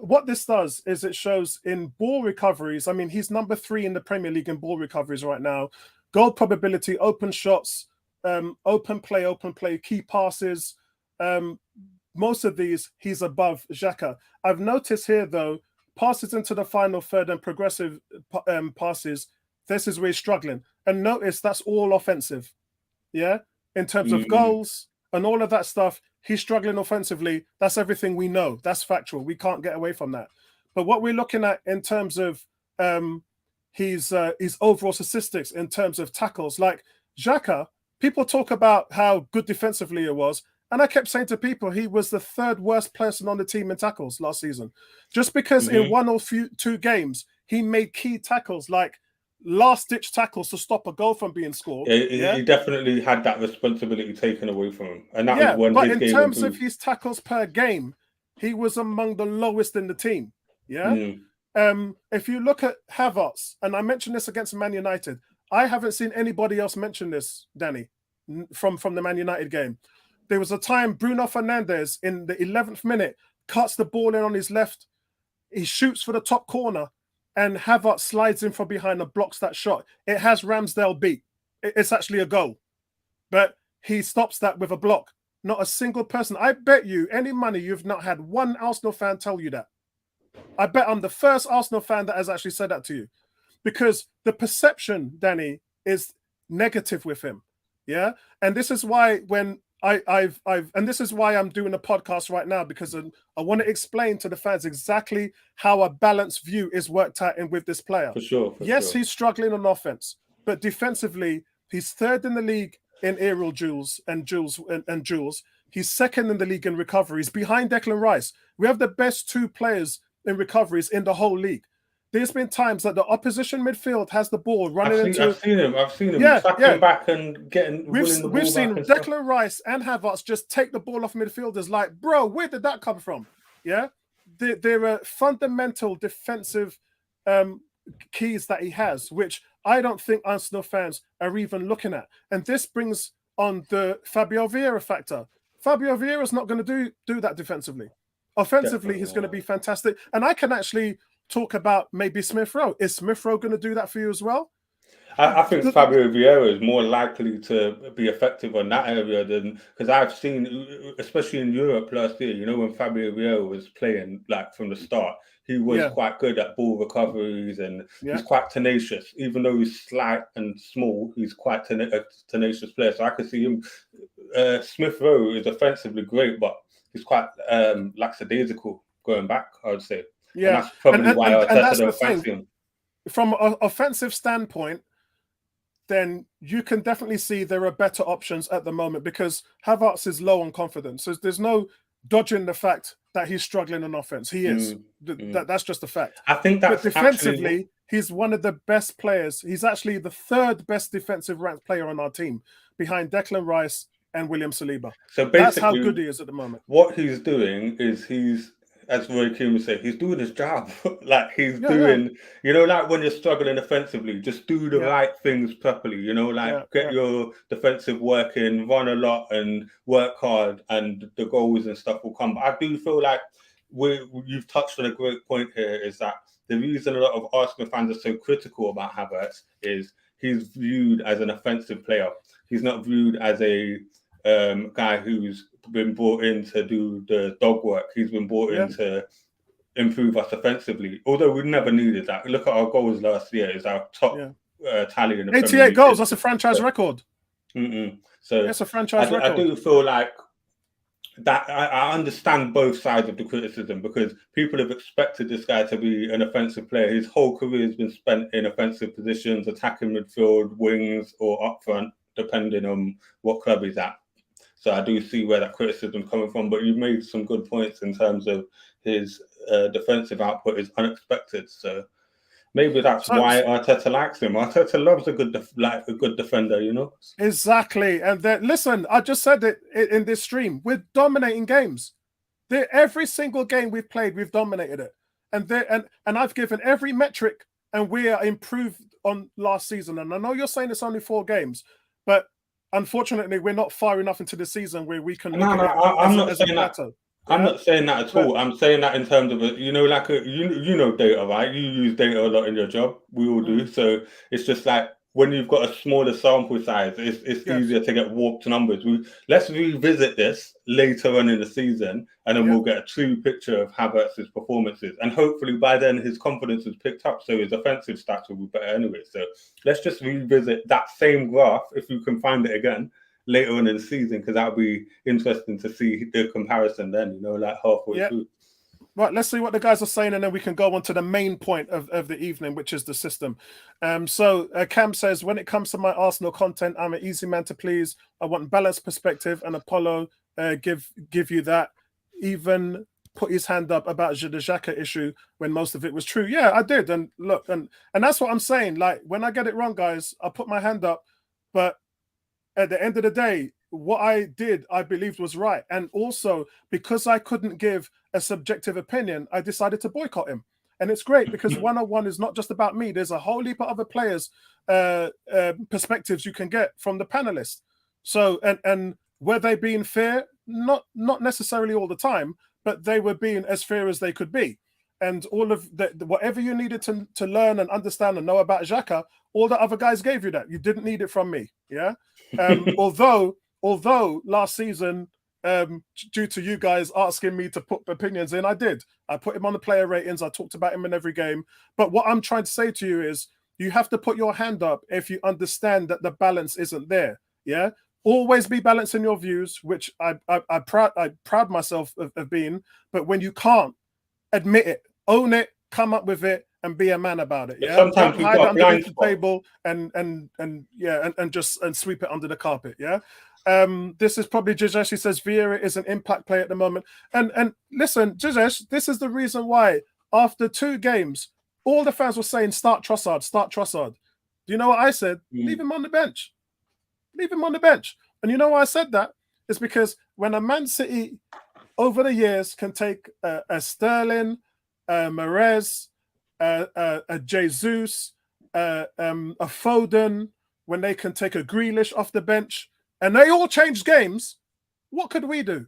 what this does is it shows in ball recoveries. I mean, he's number 3 in the Premier League in ball recoveries right now. Goal probability, open shots, open play, key passes. Most of these, he's above Xhaka. I've noticed here, though, passes into the final third and progressive passes, this is where he's struggling. And notice that's all offensive. Yeah? In terms of goals and all of that stuff, he's struggling offensively. That's everything we know. That's factual. We can't get away from that. But what we're looking at in terms of his overall statistics, in terms of tackles, like Xhaka, people talk about how good defensively it was. And I kept saying to people, he was the 3rd worst person on the team in tackles last season. Just because in 1 or 2 games, he made key tackles, like last-ditch tackles to stop a goal from being scored. He definitely had that responsibility taken away from him. And that was when but his in game terms improved. of his tackles per game, he was among the lowest in the team. If you look at Havertz, and I mentioned this against Man United, I haven't seen anybody else mention this, Danny, from the Man United game. There was a time Bruno Fernandes in the 11th minute cuts the ball in on his left. He shoots for the top corner and Havertz slides in from behind and blocks that shot. It has Ramsdale beat. It's actually a goal. But he stops that with a block. Not a single person. I bet you any money you've not had one Arsenal fan tell you that. I bet I'm the first Arsenal fan that has actually said that to you. Because the perception, Danny, is negative with him. Yeah? And this is why when and this is why I'm doing a podcast right now, because I want to explain to the fans exactly how a balanced view is worked out in with this player. For sure. Yes, he's struggling on offense, but defensively, he's 3rd in the league in aerial duels and duels. He's second in the league in recoveries, behind Declan Rice. We have the best 2 players in recoveries in the whole league. There's been times that the opposition midfield has the ball running I've seen him yeah, tracking back and winning the we've ball seen back and stuff. Declan Rice and Havertz just take the ball off midfielders. Like, bro, where did that come from? Yeah, there are fundamental defensive keys that he has, which I don't think Arsenal fans are even looking at. And this brings on the Fabio Vieira factor. Fabio Vieira is not going to do that defensively. Offensively, he's going to be fantastic. And I can actually talk about maybe Smith Rowe. Is Smith Rowe going to do that for you as well? I think Fabio Vieira is more likely to be effective on that area than, because I've seen, especially in Europe last year, you know, when Fabio Vieira was playing like from the start, he was quite good at ball recoveries and he's quite tenacious. Even though he's slight and small, he's quite a tenacious player. So I could see him. Smith Rowe is offensively great, but he's quite lackadaisical going back, I would say. Yeah, and that's probably why Arteta don't fancy him. From an offensive standpoint, then you can definitely see there are better options at the moment because Havertz is low on confidence. So there's no dodging the fact that he's struggling on offense. He is. That's just a fact. I think that's but defensively, he's one of the best players. He's actually the 3rd best defensive ranked player on our team, behind Declan Rice and William Saliba. So that's how good he is at the moment. What he's doing is as Roy Keane would say, he's doing his job. Like he's doing, you know, like when you're struggling offensively, just do the right things properly, you know, like get your defensive work in, run a lot and work hard and the goals and stuff will come. But I do feel like you've touched on a great point here, is that the reason a lot of Arsenal fans are so critical about Havertz is he's viewed as an offensive player. He's not viewed as a guy who's been brought in to do the dog work. He's been brought in to improve us offensively, although we never needed that. Look at our goals last year. It's our top tally in the 88 goals. That's a franchise record. So it's a franchise record. I do feel like that I understand both sides of the criticism, because people have expected this guy to be an offensive player. His whole career has been spent in offensive positions, attacking midfield, wings, or up front, depending on what club he's at. So I do see where that criticism is coming from, but you've made some good points in terms of his defensive output is unexpected. So maybe that's why Arteta likes him. Arteta loves a good defender, you know. Exactly. And listen, I just said it in this stream. We're dominating games. Every single game we've played, we've dominated it. And I've given every metric, and we are improved on last season. And I know you're saying it's only 4 games, but unfortunately, we're not far enough into the season where we can. I'm not saying that. I'm not saying that at all. I'm saying that in terms of you know, like you know data, right? You use data a lot in your job. We all do. So it's just like when you've got a smaller sample size, it's easier to get warped numbers. Let's revisit this later on in the season, and then we'll get a true picture of Havertz's performances. And hopefully by then his confidence has picked up, so his offensive stats will be better anyway. So let's just revisit that same graph, if you can find it again, later on in the season, because that'll be interesting to see the comparison then, you know, like halfway through. Right, let's see what the guys are saying, and then we can go on to the main point of the evening, which is the system. So Cam says, when it comes to my Arsenal content, I'm an easy man to please. I want balanced perspective, and Apollo give you that. Even put his hand up about the Xhaka issue when most of it was true. Yeah, I did. And look, and that's what I'm saying. Like, when I get it wrong, guys, I put my hand up. But at the end of the day, what I did, I believed was right. And also, because I couldn't give a subjective opinion, I decided to boycott him. And it's great because 101 is not just about me. There's a whole heap of other players' perspectives you can get from the panelists. So, and were they being fair? Not necessarily all the time, but they were being as fair as they could be. And all of whatever you needed to learn and understand and know about Xhaka, all the other guys gave you that. You didn't need it from me. Yeah. Although last season, due to you guys asking me to put opinions in, I did. I put him on the player ratings. I talked about him in every game. But what I'm trying to say to you is, you have to put your hand up if you understand that the balance isn't there. Yeah. Always be balanced in your views, which I proud myself of being. But when you can't, admit it, own it, come up with it, and be a man about it. Yeah. Sometimes don't hide underneath the table and sweep it under the carpet. Yeah. This is probably Jijesh. He says Vieira is an impact player at the moment. And listen, Jijesh, this is the reason why after 2 games, all the fans were saying start Trossard, start Trossard. Do you know what I said? Leave him on the bench. Leave him on the bench. And you know why I said that? It's because when a Man City over the years can take a Sterling, a Mahrez, a Jesus, a Foden, when they can take a Grealish off the bench, and they all changed games, what could we do?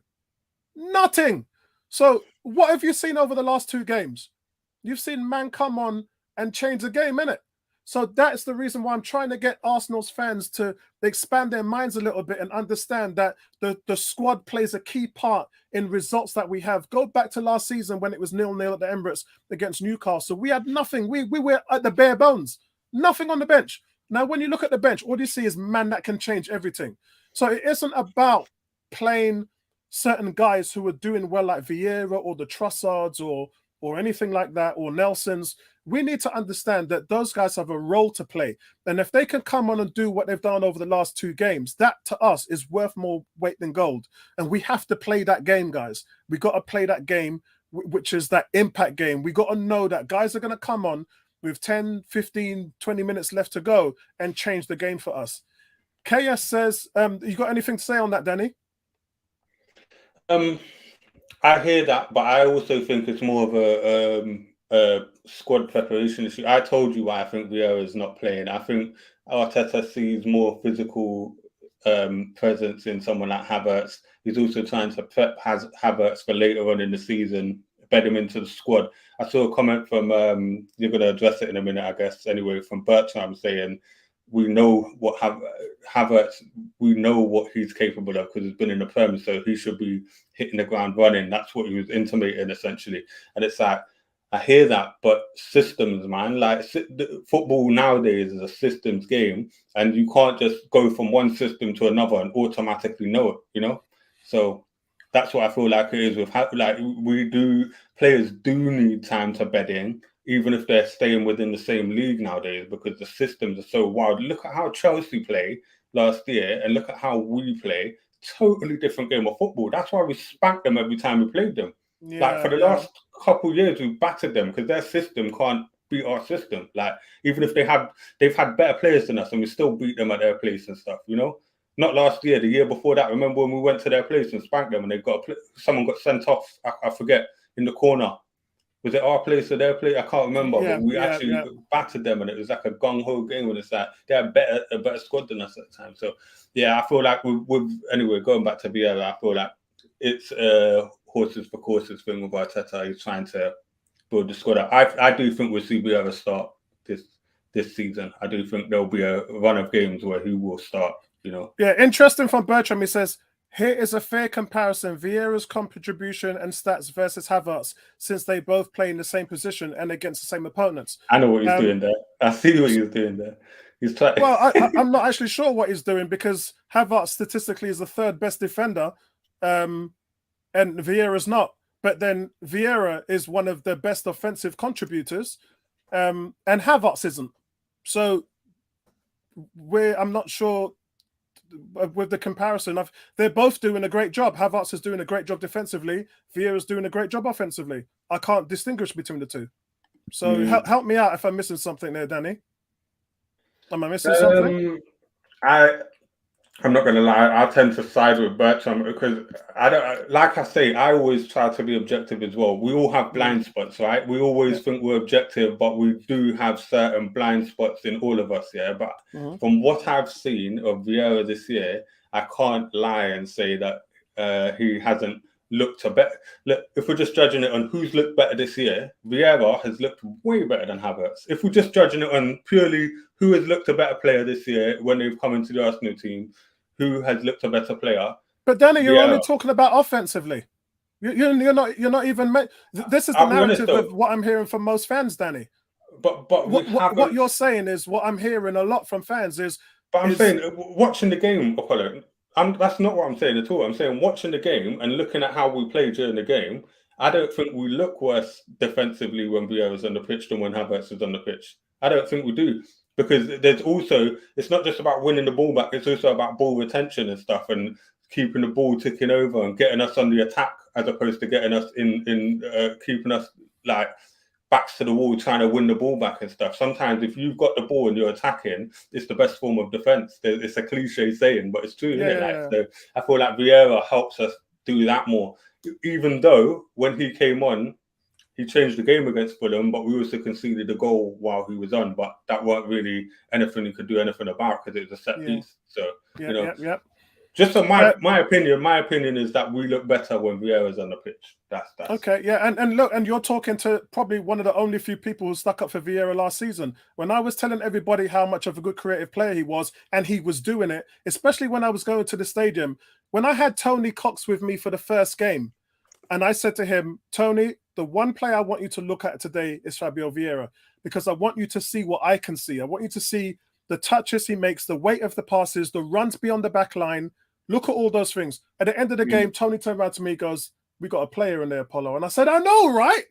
Nothing. So what have you seen over the last 2 games? You've seen man come on and change the game, innit? So that's the reason why I'm trying to get Arsenal's fans to expand their minds a little bit and understand that the squad plays a key part in results that we have. Go back to last season when it was 0-0 at the Emirates against Newcastle. We had nothing. We were at the bare bones. Nothing on the bench. Now, when you look at the bench, all you see is man that can change everything. So it isn't about playing certain guys who are doing well like Vieira or the Trossards or anything like that, or Nelsons. We need to understand that those guys have a role to play. And if they can come on and do what they've done over the last 2 games, that to us is worth more weight than gold. And we have to play that game, guys. We got to play that game, which is that impact game. We got to know that guys are going to come on with 10, 15, 20 minutes left to go and change the game for us. KS says, you got anything to say on that, Danny? I hear that, but I also think it's more of a squad preparation issue. I told you why I think Vieira is not playing. I think Arteta sees more physical presence in someone like Havertz. He's also trying to prep Havertz for later on in the season, bed him into the squad. I saw a comment from, you're going to address it in a minute, I guess, anyway, from Bertram saying, we know what Havertz, we know what he's capable of because he's been in the Prem, so he should be hitting the ground running. That's what he was intimating, essentially. And it's like, I hear that, but systems, man, like football nowadays is a systems game, and you can't just go from one system to another and automatically know it, you know? So that's what I feel like it is with, like, players do need time to bed in, even if they're staying within the same league nowadays, because the systems are so wild. Look at how Chelsea played last year and look at how we play. Totally different game of football. That's why we spanked them every time we played them. Like for the last couple of years, we've battered them because their system can't beat our system. Like even if they've had better players than us and we still beat them at their place and stuff, you know? Not last year, the year before that. Remember when we went to their place and spanked them and someone got sent off, I forget, in the corner. Was it our place or their place? I can't remember. But we actually battered them, and it was like a gung-ho game. And it's like they had a better squad than us at the time. So, yeah, I feel like anyway, going back to Vieira, I feel like it's a horses for courses thing with Arteta. He's trying to build the squad up. I do think we'll see Vieira start this season. I do think there'll be a run of games where he will start, you know. Yeah, interesting from Bertram. He says, here is a fair comparison: Vieira's contribution and stats versus Havertz, since they both play in the same position and against the same opponents. I know what he's doing there. I see what he's doing there. He's trying. Well, I'm not actually sure what he's doing because Havertz statistically is the 3rd best defender, and Vieira's not. But then Vieira is one of the best offensive contributors, and Havertz isn't. So I'm not sure with the comparison of they're both doing a great job. Havertz is doing a great job defensively. Vieira's doing a great job offensively. I can't distinguish between the two. So help me out if I'm missing something there, Danny. Am I missing something? I'm not going to lie. I tend to side with Bertram because I don't. Like I say, I always try to be objective as well. We all have blind spots, right? We always think we're objective, but we do have certain blind spots in all of us. Yeah, but from what I've seen of Vieira this year, I can't lie and say that he hasn't looked a better. Look, if we're just judging it on who's looked better this year, Vieira has looked way better than Havertz. If we're just judging it on purely who has looked a better player this year when they've come into the Arsenal team, who has looked a better player? But Danny, you're only talking about offensively. You're not even. This is the narrative of what I'm hearing from most fans, Danny. But what you're saying is what I'm hearing a lot from fans is. But I'm saying watching the game, Apollo. That's not what I'm saying at all. I'm saying watching the game and looking at how we play during the game. I don't think we look worse defensively when Vieira's on the pitch than when Havertz is on the pitch. I don't think we do. because it's not just about winning the ball back, it's also about ball retention and stuff, and keeping the ball ticking over and getting us on the attack, as opposed to getting us in keeping us like backs to the wall trying to win the ball back and stuff. Sometimes if you've got the ball and you're attacking, it's the best form of defense. It's a cliche saying, but it's true, isn't it? So I feel like Vieira helps us do that more, even though when he came on, he changed the game against Fulham, but we also conceded a goal while he was on. But that weren't really anything he could do anything about, because it was a set piece. So just on my opinion is that we look better when Vieira's on the pitch. That's okay. Yeah, and look, and you're talking to probably one of the only few people who stuck up for Vieira last season. When I was telling everybody how much of a good creative player he was, and he was doing it, especially when I was going to the stadium. When I had Tony Cox with me for the first game, and I said to him, Tony, the one player I want you to look at today is Fabio Vieira, because I want you to see what I can see. I want you to see the touches he makes, the weight of the passes, the runs beyond the back line. Look at all those things. At the end of the game, Tony turned around to me and goes, we got a player in there, Apollo. And I said, I know, right?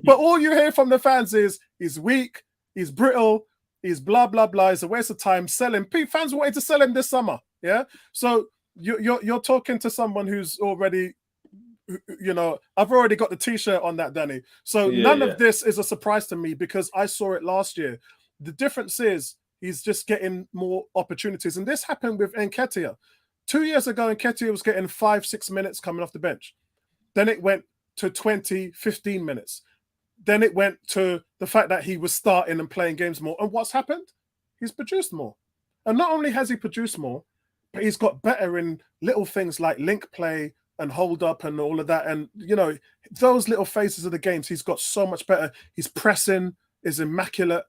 But all you hear from the fans is he's weak, he's brittle, he's blah, blah, blah. It's a waste of time. Sell him. Fans wanted to sell him this summer. Yeah. So you're talking to someone who's already, I've already got the t-shirt on that, Danny. So none of this is a surprise to me, because I saw it last year. The difference is he's just getting more opportunities. And this happened with Nketiah. 2 years ago, Nketiah was getting 5-6 minutes coming off the bench. Then it went to 20, 15 minutes. Then it went to the fact that he was starting and playing games more. And what's happened? He's produced more. And not only has he produced more, but he's got better in little things like link play and hold up and all of that. And, those little phases of the games, he's got so much better. His pressing is immaculate,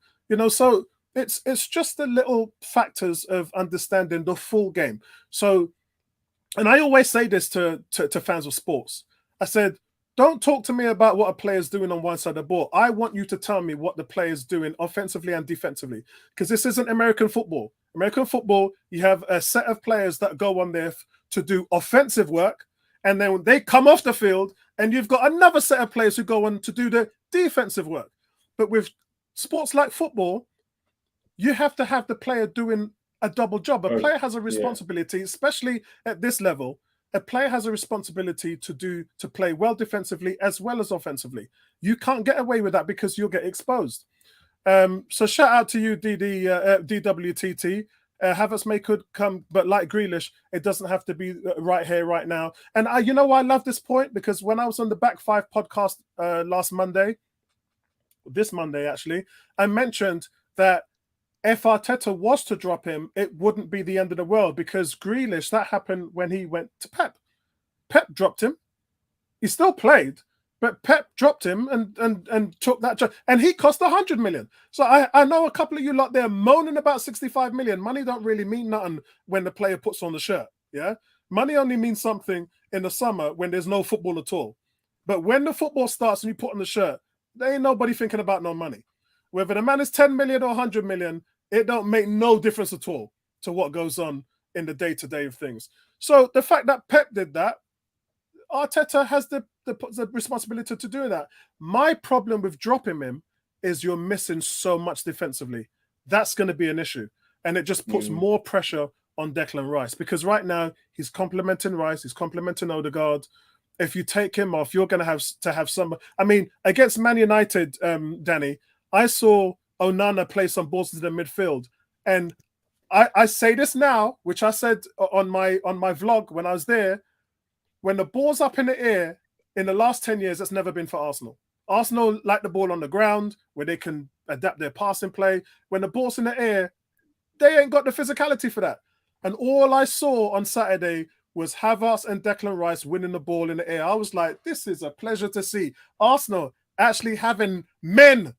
so it's just the little factors of understanding the full game. So, and I always say this to fans of sports. I said, don't talk to me about what a player's doing on one side of the ball. I want you to tell me what the player's doing offensively and defensively, because this isn't American football. American football, you have a set of players that go on there to do offensive work, and then they come off the field, and you've got another set of players who go on to do the defensive work. But with sports like football, you have to have the player doing a double job. A player has a responsibility, especially at this level. A player has a responsibility to play well defensively as well as offensively. You can't get away with that, because you'll get exposed. So shout out to you, DWTT. Havertz may could come, but like Grealish, it doesn't have to be right here, right now. And I love this point, because when I was on the Back Five podcast this Monday actually, I mentioned that if Arteta was to drop him, it wouldn't be the end of the world, because Grealish, that happened when he went to Pep. Pep dropped him. He still played, but Pep dropped him and took that job. And he cost 100 million. So I know a couple of you lot there moaning about 65 million. Money don't really mean nothing when the player puts on the shirt. Yeah. Money only means something in the summer when there's no football at all. But when the football starts and you put on the shirt, there ain't nobody thinking about no money. Whether the man is 10 million or 100 million, it don't make no difference at all to what goes on in the day-to-day of things. So the fact that Pep did that, Arteta has the responsibility to do that. My problem with dropping him is you're missing so much defensively. That's going to be an issue. And it just puts more pressure on Declan Rice, because right now he's complimenting Rice, he's complimenting Odegaard. If you take him off, you're going to have some. I mean, against Man United, Danny, I saw Onana play some balls to the midfield, and I say this now, which I said on my vlog when I was there. When the ball's up in the air in the last 10 years, that's never been for Arsenal. Arsenal like the ball on the ground where they can adapt their passing play. When the ball's in the air, they ain't got the physicality for that. And all I saw on Saturday was Havertz and Declan Rice winning the ball in the air. I was like, this is a pleasure to see. Arsenal actually having men,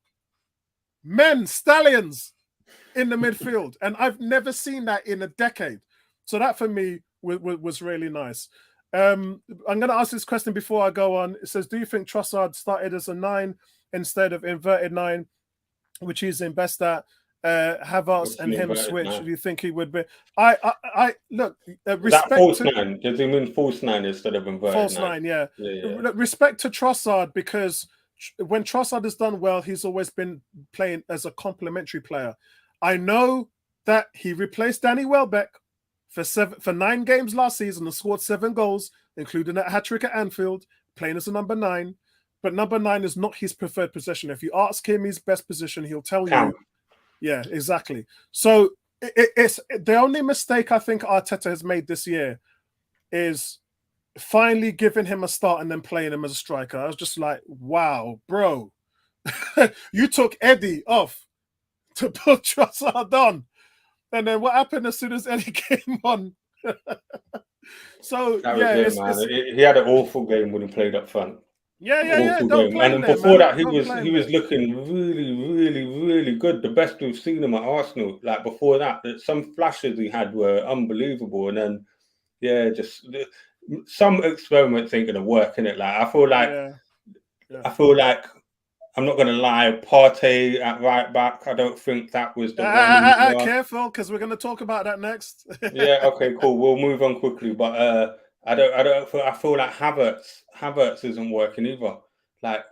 stallions in the midfield. And I've never seen that in a decade. So that for me was really nice. I'm going to ask this question before I go on. It says, do you think Trossard started as a 9 instead of inverted 9, which he's in best at? Havertz and him switch. 9. Do you think he would be? I look. Respect that false 9. Does he mean false 9 instead of inverted false 9? Yeah. Look, respect to Trossard, because when Trossard has done well, he's always been playing as a complementary player. I know that he replaced Danny Welbeck for 9 games last season and scored 7 goals, including a hat-trick at Anfield, playing as a number 9. But number 9 is not his preferred position. If you ask him his best position, he'll tell you. Yeah, exactly. So it's the only mistake I think Arteta has made this year is finally giving him a start and then playing him as a striker. I was just like, wow, bro. You took Eddie off to put Trossard on. And then what happened as soon as Eddie came on? So that yeah, was it, man. He had an awful game when he played up front. Yeah. Don't Game. blame And them, before man. that, he Don't was looking really good. The best we've seen him at Arsenal. Like before that, some flashes he had were unbelievable. And then, yeah, just some experiments ain't gonna work in it. Like I feel like I'm not gonna lie, Partey at right back. I don't think that was the one. Careful, because we're gonna talk about that next. Yeah. Okay. Cool. We'll move on quickly, but I feel like Havertz isn't working either. Like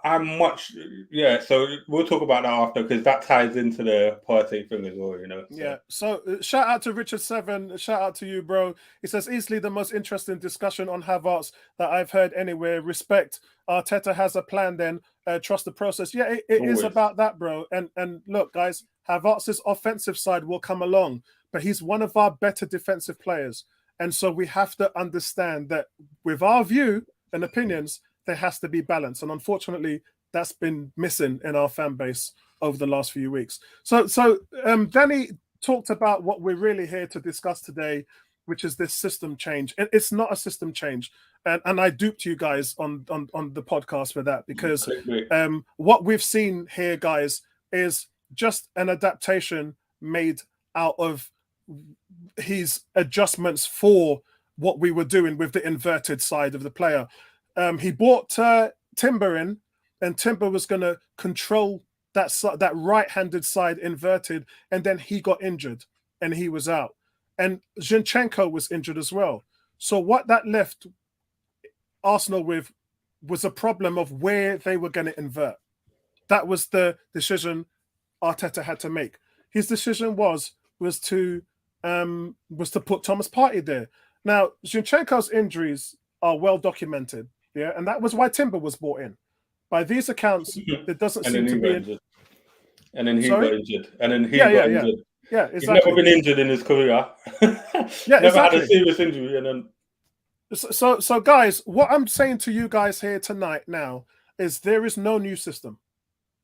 I'm much, yeah. So we'll talk about that after because that ties into the Partey thing as well, you know. So. Yeah. So shout out to Richard7. Shout out to you, bro. He says easily the most interesting discussion on Havertz that I've heard anywhere. Respect. Arteta has a plan. Then trust the process. Yeah, it is about that, bro. And look, guys, Havertz's offensive side will come along, but he's one of our better defensive players, and so we have to understand that with our view and opinions, there has to be balance. And unfortunately, that's been missing in our fan base over the last few weeks. So Danny talked about what we're really here to discuss today, which is this system change. It's not a system change. And I duped you guys on the podcast for that because what we've seen here, guys, is just an adaptation made out of his adjustments for what we were doing with the inverted side of the player. He brought Timber in, and Timber was going to control that right-handed side inverted, and then he got injured and he was out. And Zinchenko was injured as well. So what that left Arsenal with was a problem of where they were going to invert. That was the decision Arteta had to make. His decision was to put Thomas Partey there. Now, Zinchenko's injuries are well documented, yeah, and that was why Timber was brought in. By these accounts, there doesn't seem to be. And then he got injured. And then he got injured. Yeah, exactly. He's never been injured in his career. Never had a serious injury. And then. So, guys, what I'm saying to you guys here tonight now is there is no new system.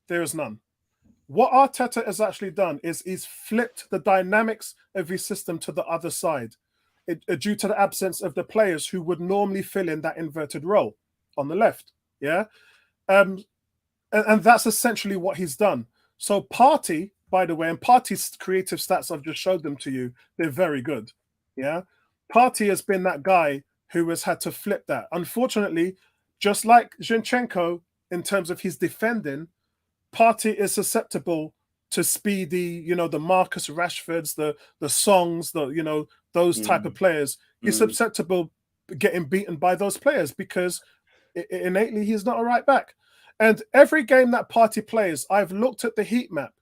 There is none. What Arteta has actually done is he's flipped the dynamics of his system to the other side due to the absence of the players who would normally fill in that inverted role on the left. Yeah. And that's essentially what he's done. So Partey, by the way, and Partey's creative stats, I've just showed them to you. They're very good. Yeah. Partey has been that guy who has had to flip that. Unfortunately, just like Zinchenko, in terms of his defending, Partey is susceptible to speedy, the Marcus Rashfords, the Songs, those type of players. He's susceptible getting beaten by those players because innately he's not a right back. And every game that Partey plays, I've looked at the heat map,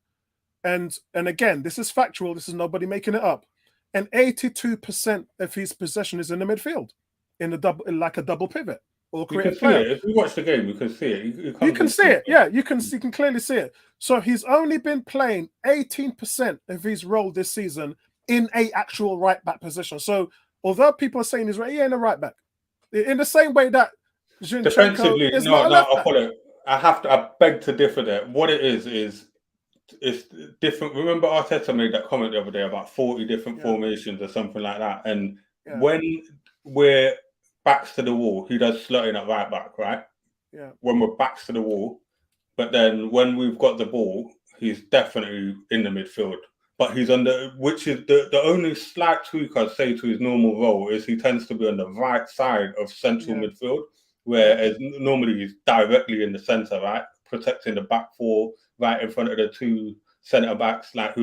and again, this is factual. This is nobody making it up. And 82% of his possession is in the midfield, in like a double pivot or creative player. If you watch the game, you can see it. You can see it. Yeah, you can clearly see it. So he's only been playing 18% of his role this season in a actual right back position. So although people are saying he ain't a right back, in the same way that defensively, I beg to differ there. What it is it's different. Remember Arteta made that comment the other day about 40 different formations or something like that. And when we're backs to the wall, he does slotting at right back, right? Yeah. When we're backs to the wall. But then when we've got the ball, he's definitely in the midfield. But he's which is the only slight tweak I'd say to his normal role is he tends to be on the right side of central midfield, whereas normally he's directly in the centre, right? Protecting the back four right in front of the two centre backs, that's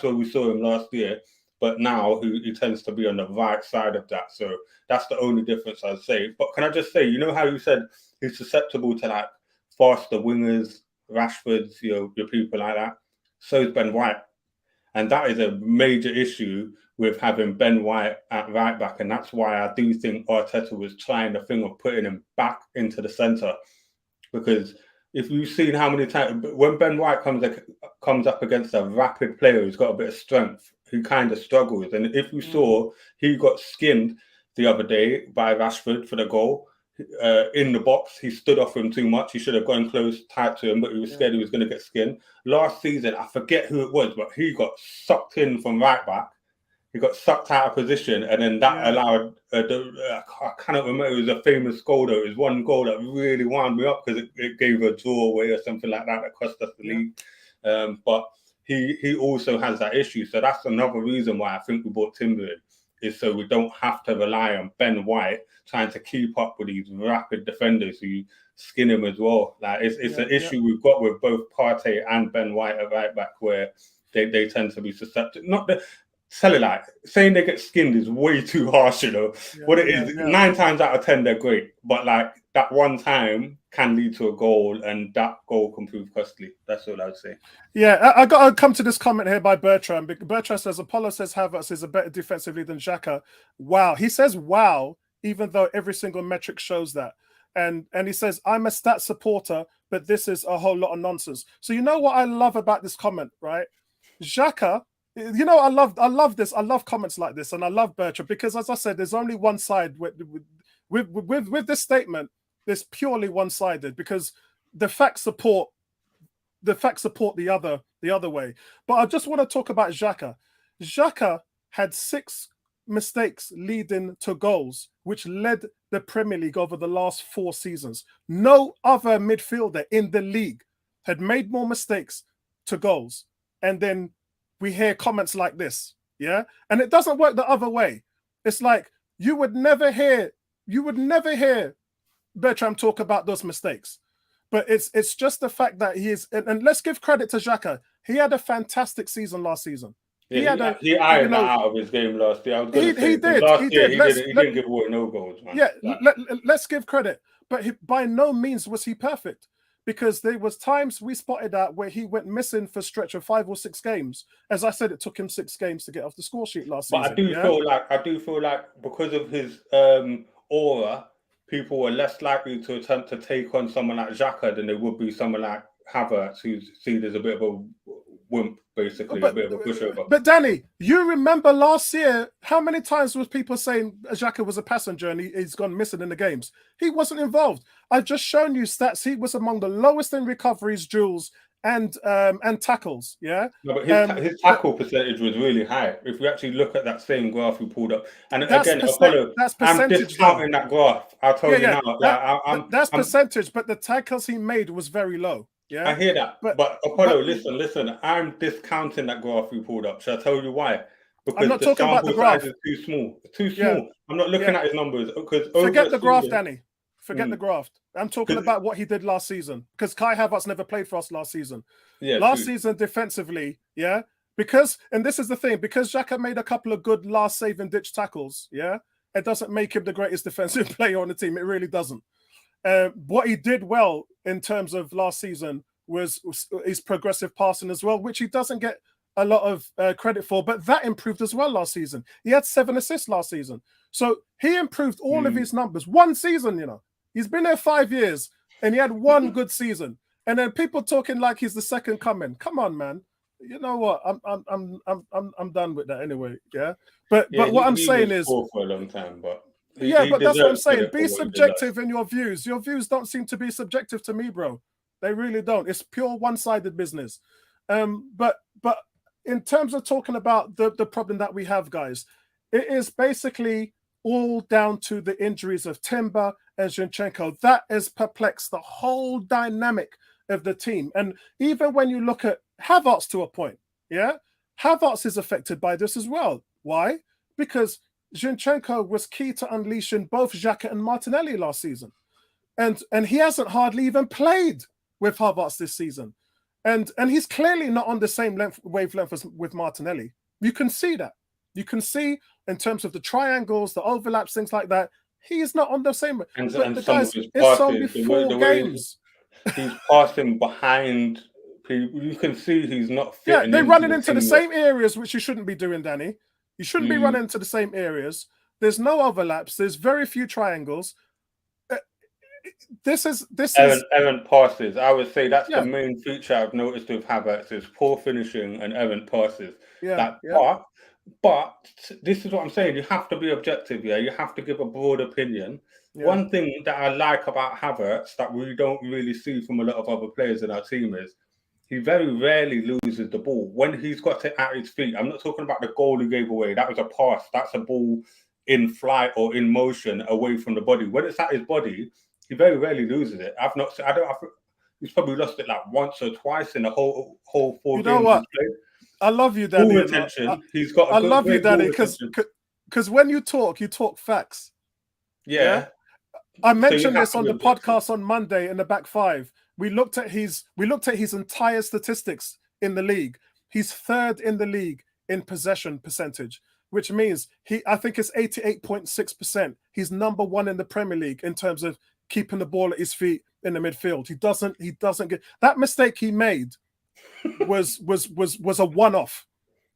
where we saw him last year. But now he tends to be on the right side of that. So that's the only difference I'd say. But can I just say, you know how you said he's susceptible to like faster wingers, Rashfords, your people like that? So is Ben White. And that is a major issue with having Ben White at right back. And that's why I do think Arteta was trying the thing of putting him back into the centre. Because if you've seen how many times, when Ben White comes up against a rapid player who's got a bit of strength, he kind of struggles. And if you saw, he got skinned the other day by Rashford for the goal. In the box, he stood off him too much. He should have gone close, tight to him, but he was scared he was going to get skinned. Last season, I forget who it was, but he got sucked in from right back. He got sucked out of position, and then that allowed. I cannot remember. It was a famous goal, though. It was one goal that really wound me up because it gave a draw away or something like that cost us the league. But he also has that issue, so that's another reason why I think we bought Timber in, is so we don't have to rely on Ben White trying to keep up with these rapid defenders who skin him as well. Like it's an issue we've got with both Partey and Ben White at right back, where they tend to be susceptible. Not the cellulite. Saying they get skinned is way too harsh, you know. What it is, 9 times out of 10 they're great, but like that one time can lead to a goal, and that goal can prove costly. That's all I would say. Yeah, I got to come to this comment here by Bertrand. Bertrand says Apollo says Havertz is a better defensively than Xhaka. Wow, he says wow, even though every single metric shows that. And he says, I'm a stat supporter, but this is a whole lot of nonsense. So you know what I love about this comment, right? Xhaka, you know, I love this. I love comments like this, and I love Bertrand because, as I said, there's only one side with this statement. It's purely one-sided because the facts support the other way. But I just want to talk about Xhaka. Xhaka had 6 mistakes leading to goals, which led the Premier League over the last 4 seasons. No other midfielder in the league had made more mistakes to goals. And then we hear comments like this, yeah? And it doesn't work the other way. It's like you would never hear Bertrand talk about those mistakes. But it's just the fact that he is, and let's give credit to Xhaka. He had a fantastic season last season. Yeah, he ironed that out of his game last year. I was going to say, he didn't give away no goals, man. Yeah, let's give credit. But by no means was he perfect, because there was times we spotted that where he went missing for a stretch of 5 or 6 games. As I said, it took him 6 games to get off the score sheet last season. But I do feel like because of his aura, people were less likely to attempt to take on someone like Xhaka than they would be someone like Havertz, who's seen as a bit of a wimp, basically, a bit of a pushover. But Danny, you remember last year, how many times was people saying Xhaka was a passenger and he's gone missing in the games? He wasn't involved. I've just shown you stats. He was among the lowest in recoveries, duels, and tackles. Yeah. No, but his tackle percentage was really high. If we actually look at that same graph we pulled up, and again, Apollo, I'm discounting that graph. I'll tell you now. That's percentage, but the tackles he made was very low. Yeah, I hear that. But Apollo, listen. I'm discounting that graph we pulled up. Shall I tell you why? Because I'm not talking about the graph. Is too small. It's too small. I'm not looking at his numbers because forget the graph, Danny. Forget the graph. I'm talking about what he did last season, because Kai Havertz never played for us last season. Yeah, last season defensively, because, and this is the thing, because Xhaka made a couple of good last saving ditch tackles, it doesn't make him the greatest defensive player on the team. It really doesn't. What he did well in terms of last season was his progressive passing as well, which he doesn't get a lot of credit for, but that improved as well last season. He had 7 assists last season. So he improved all of his numbers. 1 season, you know. He's been there 5 years and he had 1 good season. And then people talking like he's the second coming. Come on, man. You know what? I'm done with that anyway. Yeah. But what I'm saying is for a long time, but but that's what I'm saying. Be subjective in your views. Your views don't seem to be subjective to me, bro. They really don't. It's pure one-sided business. But in terms of talking about the problem that we have, guys, it is basically all down to the injuries of Timber and Zinchenko. That has perplexed the whole dynamic of the team. And even when you look at Havertz to a point, Havertz is affected by this as well. Why? Because Zinchenko was key to unleashing both Xhaka and Martinelli last season. And he hasn't hardly even played with Havertz this season. And he's clearly not on the same wavelength as with Martinelli. You can see that. You can see in terms of the triangles, the overlaps, things like that. He is not on the same. And the guys, it's only 4 games. He's passing behind You can see he's not Yeah, fitting they're into running the into the team. same areas, which you shouldn't be doing, Danny. You shouldn't be running into the same areas. There's no overlaps. There's very few triangles. This is errant passes. I would say that's the yeah, main feature I've noticed with Havertz is poor finishing and errant passes. yeah, Like, yeah, but this is what I'm saying. You have to be objective. Yeah, you have to give a broad opinion. yeah. One thing that I like about Havertz that we don't really see from a lot of other players in our team is he very rarely loses the ball when he's got it at his feet. I'm not talking about the goal he gave away. That was a pass. That's a ball in flight or in motion away from the body. When it's at his body, he very rarely loses it. I've not. I don't. He's probably lost it like once or twice in the whole four You know games what? he's played. I love you, Ball Danny. You know, retention. He's got I a love you, great ball Danny, retention. because when you talk facts. Yeah. I So you mentioned have this to on be the objective. podcast on Monday in the back five. We looked at his entire statistics in the league. He's third in the league in possession percentage, which means I think it's 88.6%. He's number one in the Premier League in terms of keeping the ball at his feet in the midfield. He doesn't get that mistake he made was a one-off.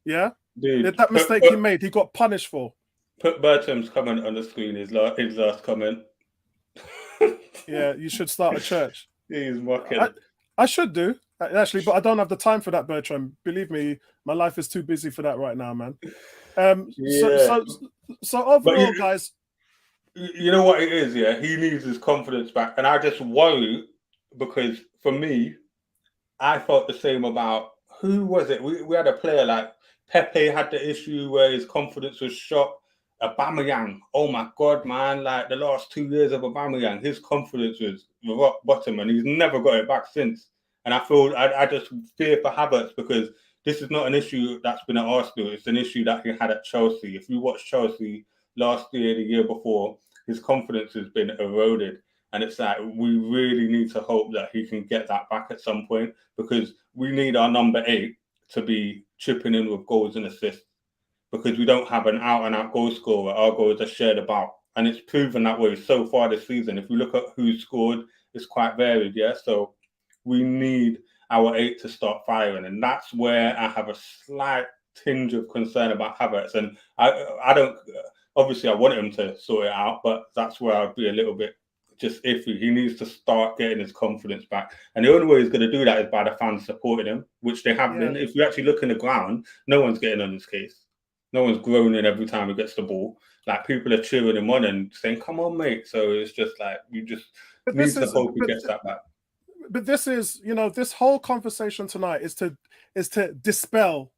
Yeah. Dude, That mistake he made, he got punished for. Put Bertram's comment on the screen, his last comment. Yeah, you should start a church. He's mocking. I should do, actually, but I don't have the time for that, Bertram. Believe me, my life is too busy for that right now, man. So overall, guys. You know what it is, yeah? He needs his confidence back. And I just worry because for me, I felt the same about who was it? We had a player like Pepe had the issue where his confidence was shot. Aubameyang, oh my God, man! Like the last 2 years of Aubameyang, his confidence was rock bottom, and he's never got it back since. And I just fear for Havertz because this is not an issue that's been at Arsenal. It's an issue that he had at Chelsea. If you watch Chelsea last year, the year before, his confidence has been eroded. And it's like we really need to hope that he can get that back at some point because we need our number 8 to be chipping in with goals and assists because we don't have an out-and-out goal scorer. Our goals are shared about. And it's proven that way so far this season. If we look at who scored, it's quite varied, yeah? So we need our 8 to start firing. And that's where I have a slight tinge of concern about Havertz. And I don't... Obviously, I want him to sort it out, but that's where I'd be a little bit just iffy. He needs to start getting his confidence back. And the only way he's going to do that is by the fans supporting him, which they have been. If you actually look in the ground, no one's getting on his case. No one's groaning every time he gets the ball. Like, people are cheering him on and saying, come on, mate. So it's just like, you just need to hope he gets that back. But this is, this whole conversation tonight is to dispel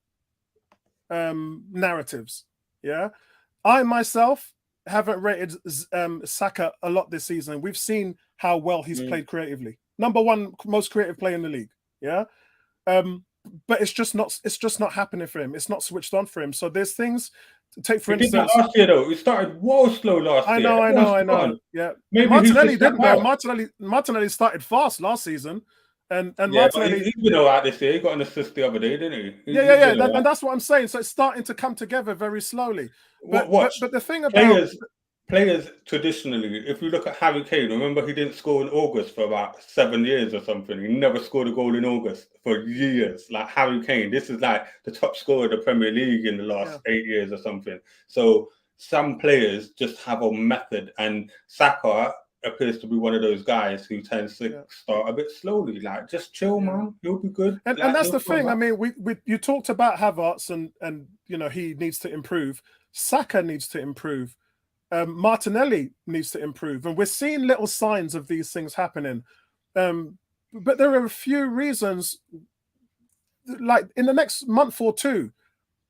narratives. Yeah. I myself haven't rated Saka a lot this season. We've seen how well he's played creatively. Number one most creative player in the league. Yeah. But it's just not happening for him. It's not switched on for him. So there's things to take for instance. He did that last year though. He started whoa slow last year. I know. Yeah. Maybe Martinelli didn't though. Martinelli started fast last season. And Martinelli, he's been all right this year. He got an assist the other day, didn't he? Yeah. And that's what I'm saying. So it's starting to come together very slowly. But the thing about players traditionally, if you look at Harry Kane, remember he didn't score in August for about 7 years or something. He never scored a goal in August for years. Like Harry Kane, this is like the top scorer of the Premier League in the last 8 years or something. So some players just have a method, and Saka appears to be one of those guys who tends to start a bit slowly. Like, just chill, man. You'll be good. And that's the thing. I mean, you talked about Havertz and he needs to improve. Saka needs to improve. Martinelli needs to improve, and we're seeing little signs of these things happening. But there are a few reasons, like in the next month or two,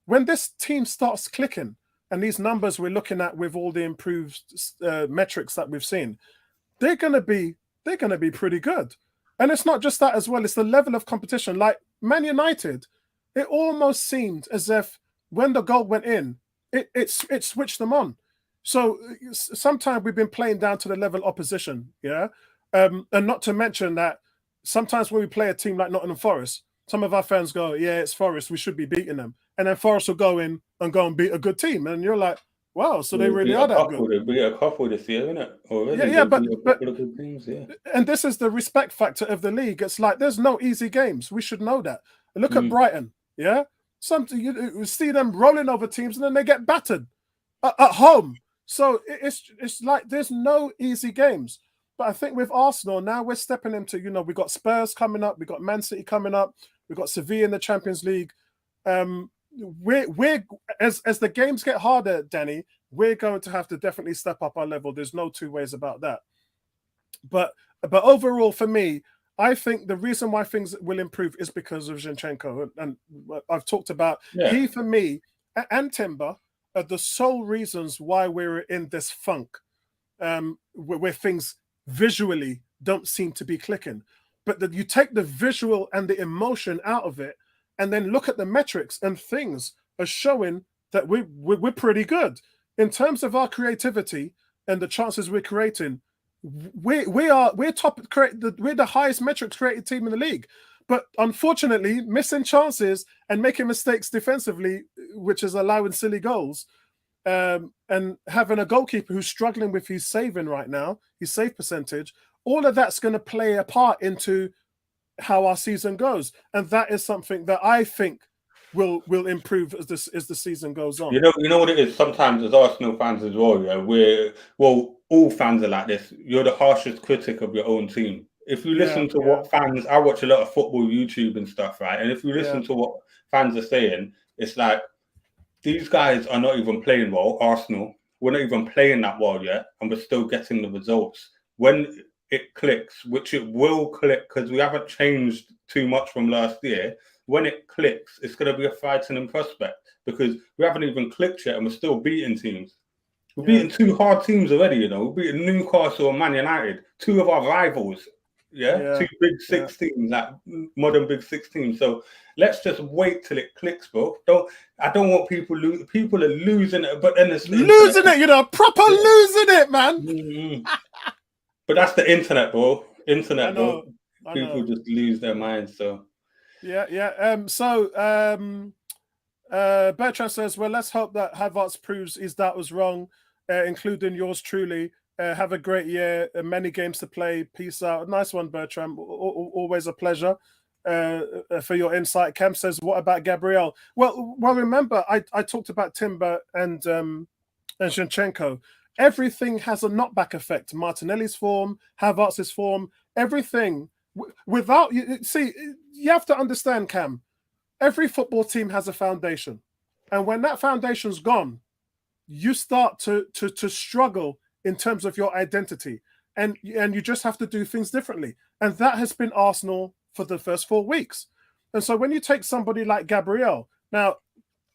when this team starts clicking, and these numbers we're looking at with all the improved metrics that we've seen, they're gonna be pretty good. And it's not just that as well; it's the level of competition. Like Man United, it almost seemed as if when the goal went in, it switched them on. So sometimes we've been playing down to the level opposition, yeah? And not to mention that sometimes when we play a team like Nottingham Forest, some of our fans go, yeah, it's Forest, we should be beating them. And then Forest will go in and beat a good team. And you're like, Wow, so they They really beat are a that good. couple. They beat a couple this year, isn't it? Already, Yeah, they beat a couple of good teams. Yeah, and this is the respect factor of the league. It's like there's no easy games. We should know that. Look at Brighton. Yeah, something you see them rolling over teams and then they get battered at home. So it's like there's no easy games. But I think with Arsenal now we're stepping into, we got Spurs coming up, we got Man City coming up, we got Sevilla in the Champions League. We're as the games get harder, Danny, we're going to have to definitely step up our level. There's no two ways about that. But overall, for me, I think the reason why things will improve is because of Zinchenko, and I've talked about he for me and Timber are the sole reasons why we're in this funk, where things visually don't seem to be clicking. But you take the visual and the emotion out of it, and then look at the metrics, and things are showing that we're pretty good in terms of our creativity and the chances we're creating. We're the highest metrics created team in the league, but unfortunately, missing chances and making mistakes defensively, which is allowing silly goals, and having a goalkeeper who's struggling with his saving right now, his save percentage. All of that's going to play a part into how our season goes, and that is something that I think will improve as the season goes on. You know what it is. Sometimes as Arsenal fans as well, yeah, all fans are like this. You're the harshest critic of your own team. If you listen to what fans, I watch a lot of football YouTube and stuff, right? And if you listen to what fans are saying, it's like these guys are not even playing well. Arsenal, we're not even playing that well yet, and we're still getting the results. When it clicks, which it will click because we haven't changed too much from last year. When it clicks, it's going to be a frightening prospect because we haven't even clicked yet and we're still beating teams. We're beating two hard teams already, We're beating Newcastle and Man United, two of our rivals. Two big six teams, like modern big six teams. So let's just wait till it clicks, bro. I don't want people are losing it, but then it's losing it, proper losing it, man. But that's the internet, bro. I know. People just lose their minds. So Bertrand says, well, let's hope that Havertz proves his doubt was wrong, including yours truly. Have a great year. Many games to play. Peace out. Nice one, Bertrand. Always a pleasure for your insight. Cam says, what about Gabriel? Well, remember, I talked about Timber and Zinchenko. Everything has a knockback effect. Martinelli's form, Havertz's form, everything. Without you see, you have to understand, Cam. Every football team has a foundation, and when that foundation's gone, you start to struggle in terms of your identity, and you just have to do things differently. And that has been Arsenal for the first 4 weeks. And so when you take somebody like Gabriel, now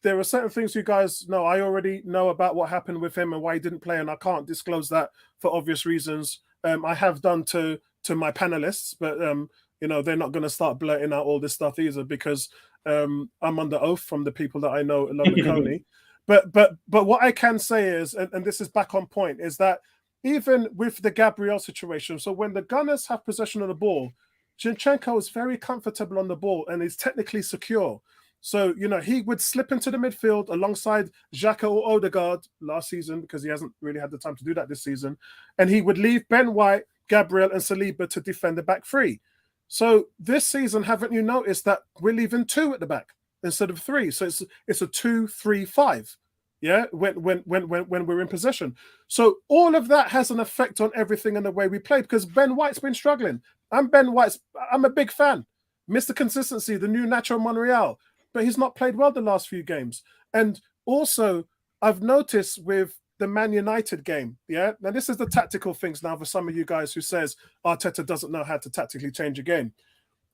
there are certain things you guys know. I already know about what happened with him and why he didn't play, and I can't disclose that for obvious reasons. I have done to my panelists, but they're not going to start blurting out all this stuff either because I'm under oath from the people that I know in London Coney. But what I can say is, and this is back on point, is that even with the Gabriel situation, so when the Gunners have possession of the ball, Zinchenko is very comfortable on the ball and is technically secure. So, he would slip into the midfield alongside Xhaka or Odegaard last season because he hasn't really had the time to do that this season. And he would leave Ben White, Gabriel and Saliba to defend the back three. So this season, haven't you noticed that we're leaving 2 at the back instead of 3? So it's a 2-3-5. Yeah, when we're in possession. So all of that has an effect on everything and the way we play because Ben White's been struggling. I'm a big fan. Mr. Consistency, the new Nacho Monreal. But he's not played well the last few games. And also, I've noticed with the Man United game, now this is the tactical things now for some of you guys who says Arteta doesn't know how to tactically change a game.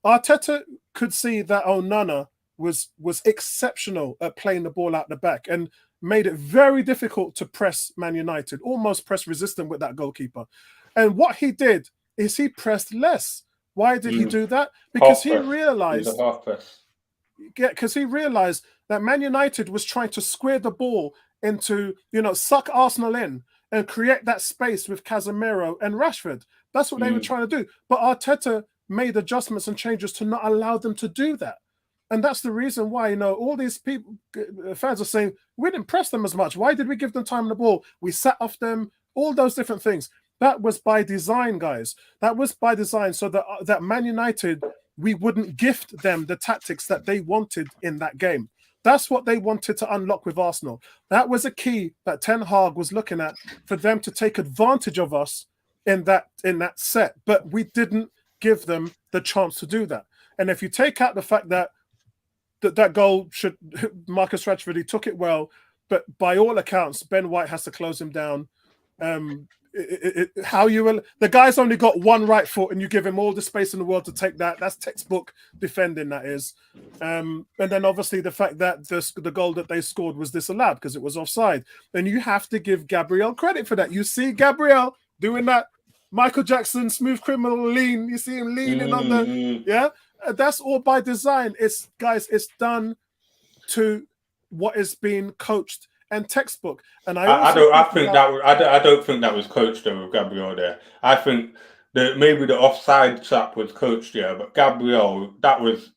Arteta could see that Onana was exceptional at playing the ball out the back and made it very difficult to press Man United, almost press resistant with that goalkeeper. And what he did is he pressed less. Why did he do that? Because he realized that Man United was trying to square the ball into, suck Arsenal in and create that space with Casemiro and Rashford. That's what they were trying to do. But Arteta made adjustments and changes to not allow them to do that. And that's the reason why, all these people, fans are saying, we didn't press them as much. Why did we give them time on the ball? We sat off them, all those different things. That was by design, guys. That was by design. So that Man United, we wouldn't gift them the tactics that they wanted in that game. That's what they wanted to unlock with Arsenal. That was a key that Ten Hag was looking at for them to take advantage of us in that set. But we didn't give them the chance to do that. And if you take out the fact that goal Marcus Rashford, he took it well, but by all accounts, Ben White has to close him down. The guy's only got one right foot, and you give him all the space in the world to take that. That's textbook defending, that is. And then obviously the fact that the goal that they scored was disallowed because it was offside. And you have to give Gabriel credit for that. You see Gabriel doing that Michael Jackson smooth criminal lean. You see him leaning on the that's all by design. It's done to what is being coached and textbook. And I don't think that was coached though with Gabriel there. I think that maybe the offside trap was coached, but Gabriel, that was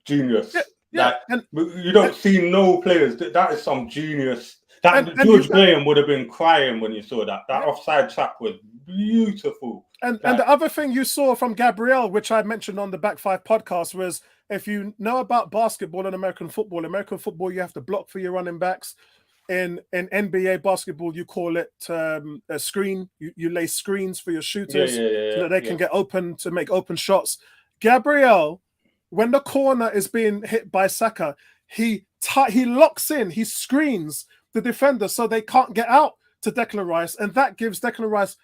genius. You don't see no players. That is some genius. George Graham would have been crying when you saw that. That offside trap was beautiful. And the other thing you saw from Gabriel, which I mentioned on the Back Five podcast, was if you know about basketball and American football, you have to block for your running backs. In NBA basketball, you call it a screen. You lay screens for your shooters so that they can get open to make open shots. Gabriel, when the corner is being hit by Saka, he locks in, he screens the defender so they can't get out to Declan Rice, and that gives Declan Rice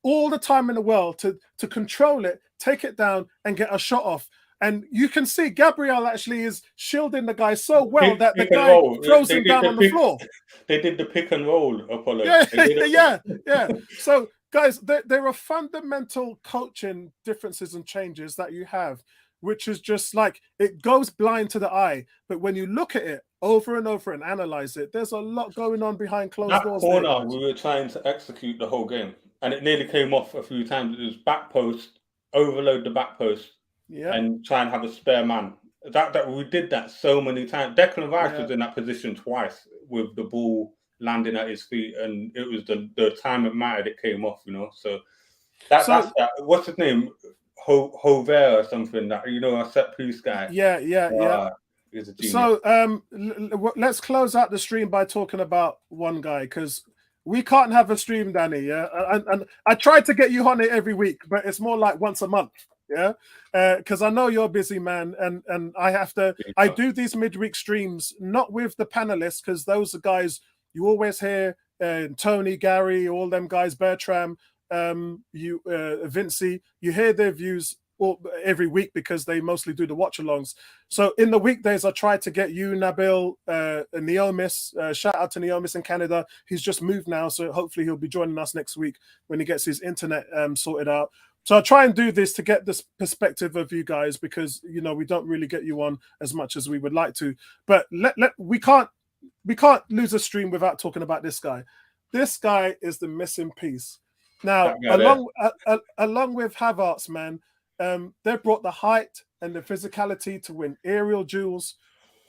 all the time in the world to control it, take it down, and get a shot off. And you can see Gabriel actually is shielding the guy so well that the guy throws him down on the floor. They did the pick and roll, Apollo. Yeah. So, guys, there are fundamental coaching differences and changes that you have, which is just like, it goes blind to the eye. But when you look at it over and over and analyze it, there's a lot going on behind closed doors. That corner, we were trying to execute the whole game, and it nearly came off a few times. It was back post, overload the back post, and try and have a spare man. That we did that so many times. Declan Rice was in that position twice with the ball landing at his feet, and it was the time it mattered, it came off. So that's that. What's his name? Hover or something, that a set piece guy. He's a genius. So let's close out the stream by talking about one guy, because we can't have a stream, Danny. And I try to get you on it every week, but it's more like once a month. Because I know you're a busy man, and I do these midweek streams not with the panelists, because those are guys you always hear, Tony, Gary, all them guys, Bertram, Vincey, you hear their views every week because they mostly do the watch-alongs. So in the weekdays, I try to get you, Nabil, Neomis. Shout out to Neomis in Canada. He's just moved now, so hopefully he'll be joining us next week when he gets his internet sorted out. So I try and do this to get this perspective of you guys, because we don't really get you on as much as we would like to. But we can't lose a stream without talking about this guy. This guy is the missing piece. Now, along with Havertz, man, they brought the height and the physicality to win aerial duels.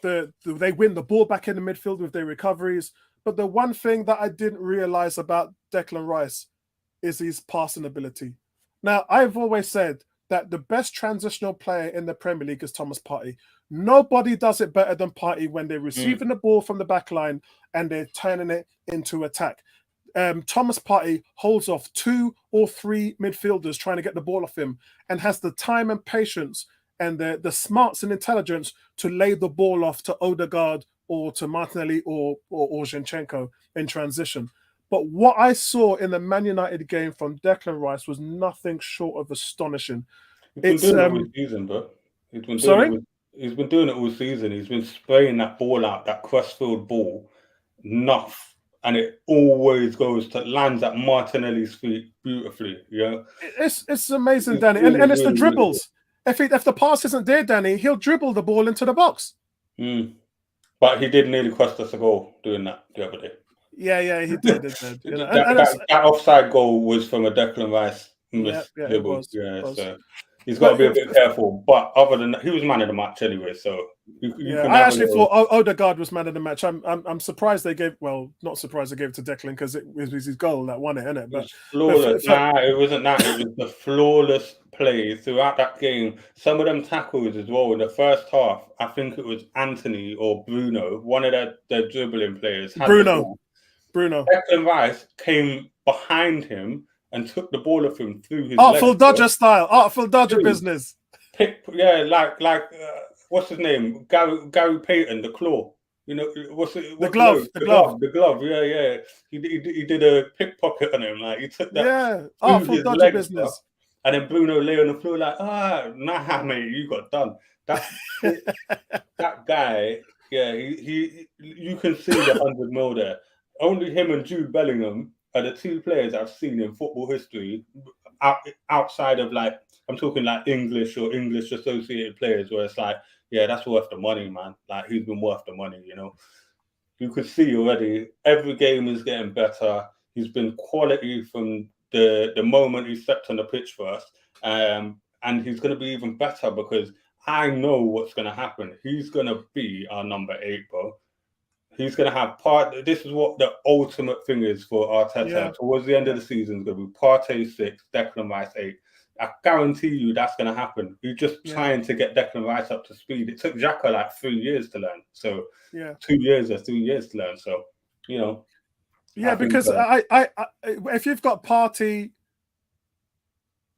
They win the ball back in the midfield with their recoveries. But the one thing that I didn't realize about Declan Rice is his passing ability. Now, I've always said that the best transitional player in the Premier League is Thomas Partey. Nobody does it better than Partey when they're receiving the ball from the back line and they're turning it into attack. Thomas Partey holds off 2 or 3 midfielders trying to get the ball off him, and has the time and patience and the smarts and intelligence to lay the ball off to Odegaard or to Martinelli or Zinchenko in transition. But what I saw in the Man United game from Declan Rice was nothing short of astonishing. He's been doing it all season, bro. He's been doing it all season. He's been spraying that ball out, that crossfield ball, enough, and it always lands at Martinelli's feet beautifully. It's amazing, Danny, and it's the dribbles. If the pass isn't there, Danny, he'll dribble the ball into the box. But he did nearly cost us a goal doing that the other day. Yeah, he did. That offside goal was from a Declan Rice miss. It was. So He's got to be a But bit careful. But other than that, he was man of the match anyway, so you yeah, can I have a actually little. thought Odegaard was man of the match. I'm surprised they gave. Well, not surprised they gave it to Declan because it was his goal that won it, isn't it? It's But flawless. Nah, it wasn't that. It was the flawless play throughout that game. Some of them tackles as well in the first half. I think it was Anthony or Bruno, one of their dribbling players, had the Bruno, ball. Bruno, Declan Rice came behind him and took the ball off him through his Artful legs. Dodger style, Artful Dodger Dude, business. like what's his name? Gary Payton, the claw. You know what's it? The What no, glove, the glove. the glove. Yeah, yeah. He did a pickpocket on him. Like he took that Yeah, through Artful his Dodger legs, bro. business. And then Bruno lay on the floor like, nah, mate, you got done. That guy, yeah, you can see the 100 mil there. Only him and Jude Bellingham are the two players I've seen in football history outside of like, I'm talking like English or English associated players where it's like, yeah, that's worth the money, man. Like he's been worth the money, you know. You could see already every game is getting better. He's been quality from the moment he stepped on the pitch first. And he's going to be even better because I know what's going to happen. He's going to be our number 8, bro. He's going to have this is what the ultimate thing is for Arteta. Yeah. Towards the end of the season, it's going to be Partey 6, Declan Rice 8. I guarantee you that's going to happen. You're just trying to get Declan Rice up to speed. It took Xhaka like 3 years to learn. So 2 years or 3 years to learn. So, you know. Yeah, because if you've got Partey,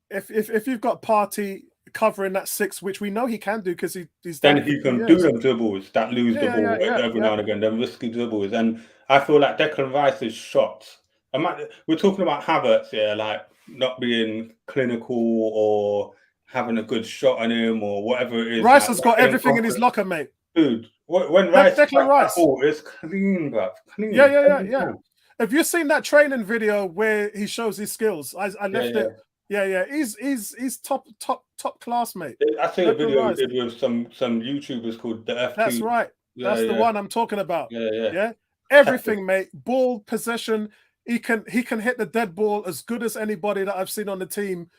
if you've got Partey covering that 6, which we know he can do because he's done then he can do them dribbles that lose the ball every now and again, them risky dribbles. And I feel like Declan Rice's shots. We're talking about Havertz, like not being clinical or having a good shot on him or whatever it is. Rice has got everything in his locker, mate. Dude, when Rice Declan Rice, it's clean, bruv. Clean. Yeah. Have you seen that training video where he shows his skills? I left it. Yeah. He's top class, mate. I see a video he did with some YouTubers called the FT. That's right. That's the one I'm talking about. Yeah. Everything, mate. Ball possession. He can hit the dead ball as good as anybody that I've seen on the team.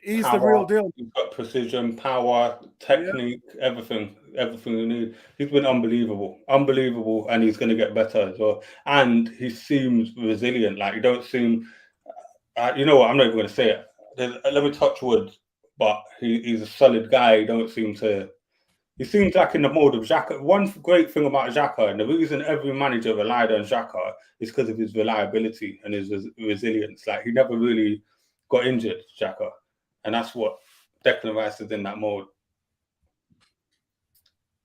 He's the real deal. He's got precision, power, technique, everything you need. He's been unbelievable, and he's going to get better as well. And he seems resilient. Like you don't seem. You know what? I'm not even going to say it. Let me touch wood. But he's a solid guy. He seems like in the mode of Xhaka. One great thing about Xhaka, and the reason every manager relied on Xhaka is because of his reliability and his resilience. Like he never really got injured, Xhaka. And that's what Declan Rice is in that mode.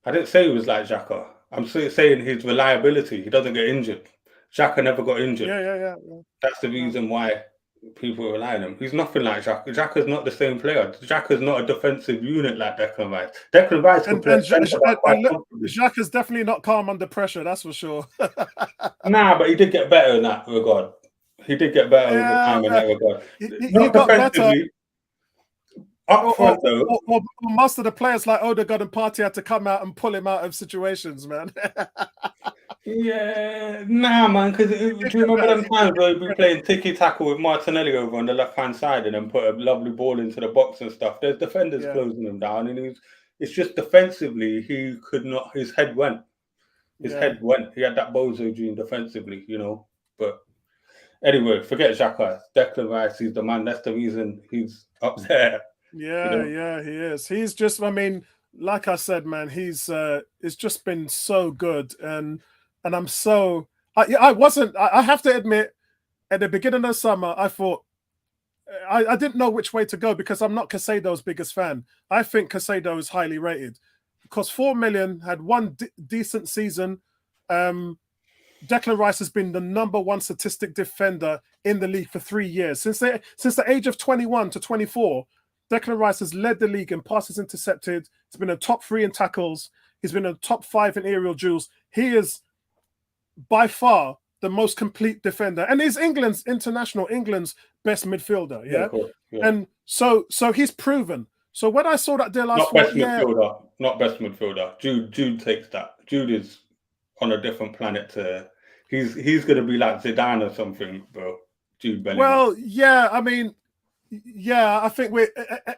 I didn't say he was like Xhaka. I'm saying his reliability. He doesn't get injured. Xhaka never got injured. Yeah. That's the reason why people rely on him. He's nothing like Xhaka. Xhaka's not the same player. Xhaka's not a defensive unit like Declan Rice. Declan Rice could play Xhaka's definitely not calm under pressure, that's for sure. Nah, but he did get better in that regard. He did get better over time in that regard. He got better. Up front, though. Most of the players like Odegaard and Partey had to come out and pull him out of situations, man. Yeah, nah, man. Because do you remember them times where we'd be playing tiki-taka with Martinelli over on the left-hand side and then put a lovely ball into the box and stuff? There's defenders closing him down, and it's just defensively he could not. His head went. His head went. He had that bozo gene defensively, you know. But anyway, forget Xhaka. Declan Rice, he's the man. That's the reason he's up there. Yeah, he is. He's just, I mean, like I said, man, it's just been so good, and I'm so I have to admit, at the beginning of summer, I thought I didn't know which way to go because I'm not Casado's biggest fan. I think Casado is highly rated because 4 million, had one decent season. Declan Rice has been the #1 statistic defender in the league for 3 years since the age of 21 to 24. Declan Rice has led the league in passes intercepted. He's been a top 3 in tackles. He's been a top 5 in aerial duels. He is by far the most complete defender, and he's England's best midfielder. Yeah, cool. And so he's proven. So when I saw that deal, I thought, not best midfielder. Jude takes that. Jude is on a different planet. He's going to be like Zidane or something, bro. Jude Bellingham. Well, yeah, I mean. Yeah, I think we're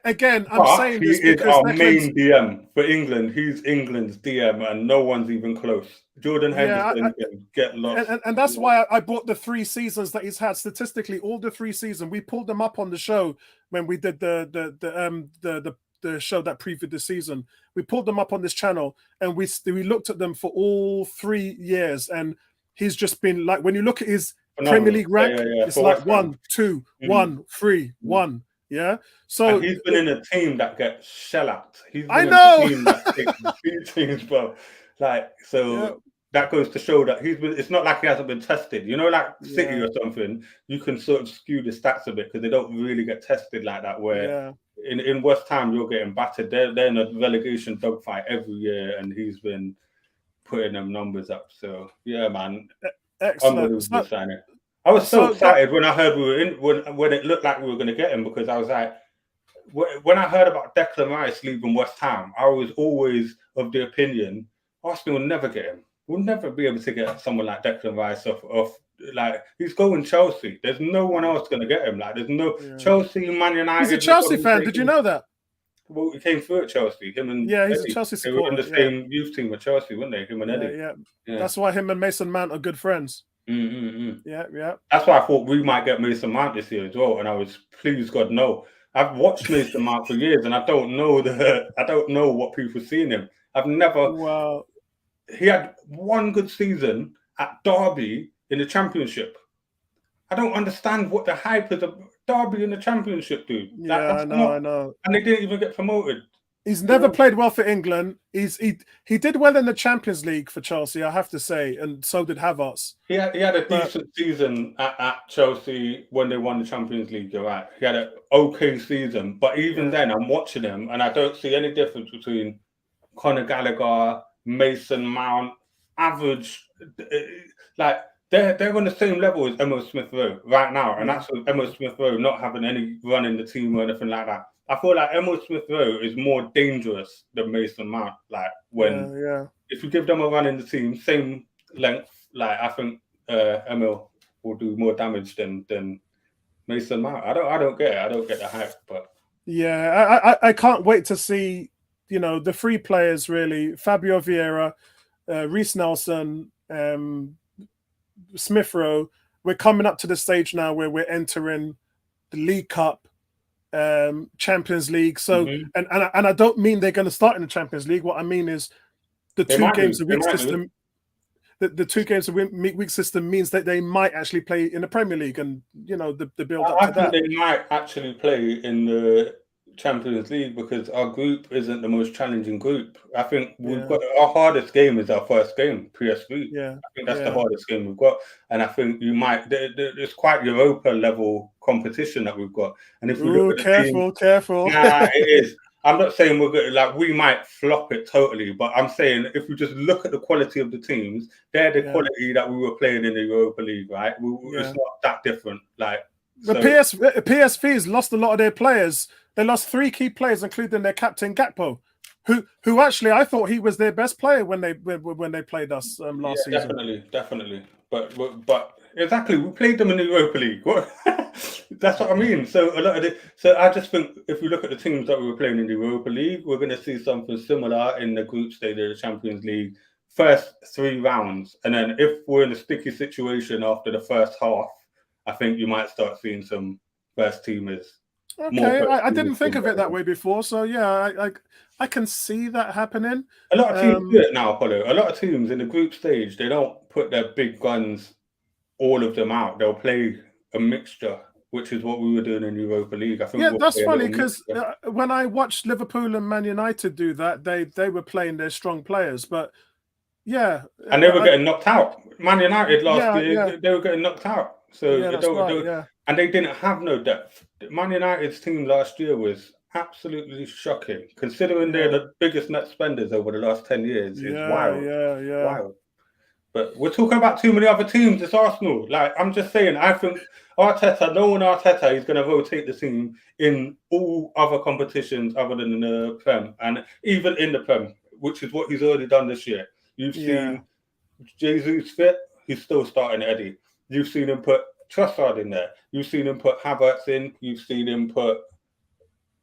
again. I'm But saying he this is because our Declan's. main DM for England. He's England's DM, and no one's even close. Jordan Yeah, Henderson can get lost. and that's why I bought the 3 seasons that he's had. Statistically, all the 3 seasons we pulled them up on the show when we did the show that previewed the season. We pulled them up on this channel, and we looked at them for all 3 years, and he's just been like, when you look at his Premier Phenomenal. League rank, Yeah. it's For like West Ham. 1, 2, Mm. 1, 3, 1. Yeah. And So he's been in a team that gets shellacked. He's I been in a know. team that takes beatings, bro. Like, Yeah. so that goes to show that he's been, it's not like he hasn't been tested. You know, like City Yeah. or something, you can sort of skew the stats a bit because they don't really get tested like that. Where Yeah. in West Ham, you're getting battered. They're in a relegation dogfight every year, and he's been putting them numbers up. So, yeah, man. Excellent. Unbelievable signing. I was so excited when I heard we were in, when it looked like we were going to get him, because I was like, when I heard about Declan Rice leaving West Ham, I was always of the opinion Arsenal will never get him. We'll never be able to get someone like Declan Rice off. Like, he's going Chelsea. There's no one else going to get him. Like, there's no Chelsea, Man United. He's a Chelsea fan. Did you know that? Well, he came through at Chelsea. Him and he's Eddie. a Chelsea They were in supporter. the same youth team at Chelsea, weren't they? Him and Eddie. Yeah. That's why him and Mason Mount are good friends. Yeah. That's why I thought we might get Mason Mount this year as well, and I was pleased God no. I've watched Mason Mount for years, and I don't know what people see in him. I've never. Wow. He had one good season at Derby in the Championship. I don't understand what the hype is of Derby in the Championship, dude. Yeah, I know. And they didn't even get promoted. He's never played well for England. He did well in the Champions League for Chelsea, I have to say, and so did Havertz. He had a decent season at Chelsea when they won the Champions League. You're right. He had an okay season, but even then, I'm watching him, and I don't see any difference between Conor Gallagher, Mason Mount, average. Like, they're on the same level as Emil Smith Rowe right now, and that's with Emil Smith Rowe not having any run in the team or anything like that. I feel like Emil Smith Rowe is more dangerous than Mason Mount. Like, when if you give them a run in the team, same length, like, I think Emil will do more damage than Mason Mount. I don't get it. I don't get the hype, but yeah, I can't wait to see, you know, the 3 players really: Fabio Vieira, Reece Nelson, Smith Rowe. We're coming up to the stage now where we're entering the League Cup, Champions League. So, and I don't mean they're going to start in the Champions League. What I mean is the 2 games a week system. The 2 games a week system means that they might actually play in the Premier League, and you know the build up to that. I think they might actually play in the Champions League because our group isn't the most challenging group. I think we've got our hardest game is our first game, PSV. Yeah, I think that's the hardest game we've got, and I think you might. It's quite Europa level competition that we've got. And if we look at the team, careful. Nah, it is. I'm not saying we're good, like we might flop it totally, but I'm saying if we just look at the quality of the teams, they're the quality that we were playing in the Europa League, right? It's not that different. Like, the PSV's lost a lot of their players. They lost 3 key players, including their captain Gakpo, who actually I thought he was their best player when they played us last season. Definitely. But exactly, we played them in the Europa League. That's what I mean. So I just think if we look at the teams that we were playing in the Europa League, we're going to see something similar in the group stage of the Champions League. First 3 rounds, and then if we're in a sticky situation after the first half, I think you might start seeing some first teamers. Okay, I didn't think of it that way before. So yeah, I can see that happening. A lot of teams do it now, Apollo. A lot of teams in the group stage, they don't put their big guns, all of them out. They'll play a mixture, which is what we were doing in Europa League. I think that's funny because when I watched Liverpool and Man United do that, they were playing their strong players, but and they were getting knocked out. Man United last year, they were getting knocked out. So and they didn't have no depth. Man United's team last year was absolutely shocking, considering they're the biggest net spenders over the last 10 years. It's wild. Wild. But we're talking about too many other teams. It's Arsenal. Like, I'm just saying, I think knowing Arteta, he's going to rotate the team in all other competitions other than the Prem, and even in the Prem, which is what he's already done this year. You've seen Jesus fit, he's still starting Eddie. You've seen him put Trossard in there. You've seen him put Havertz in. You've seen him put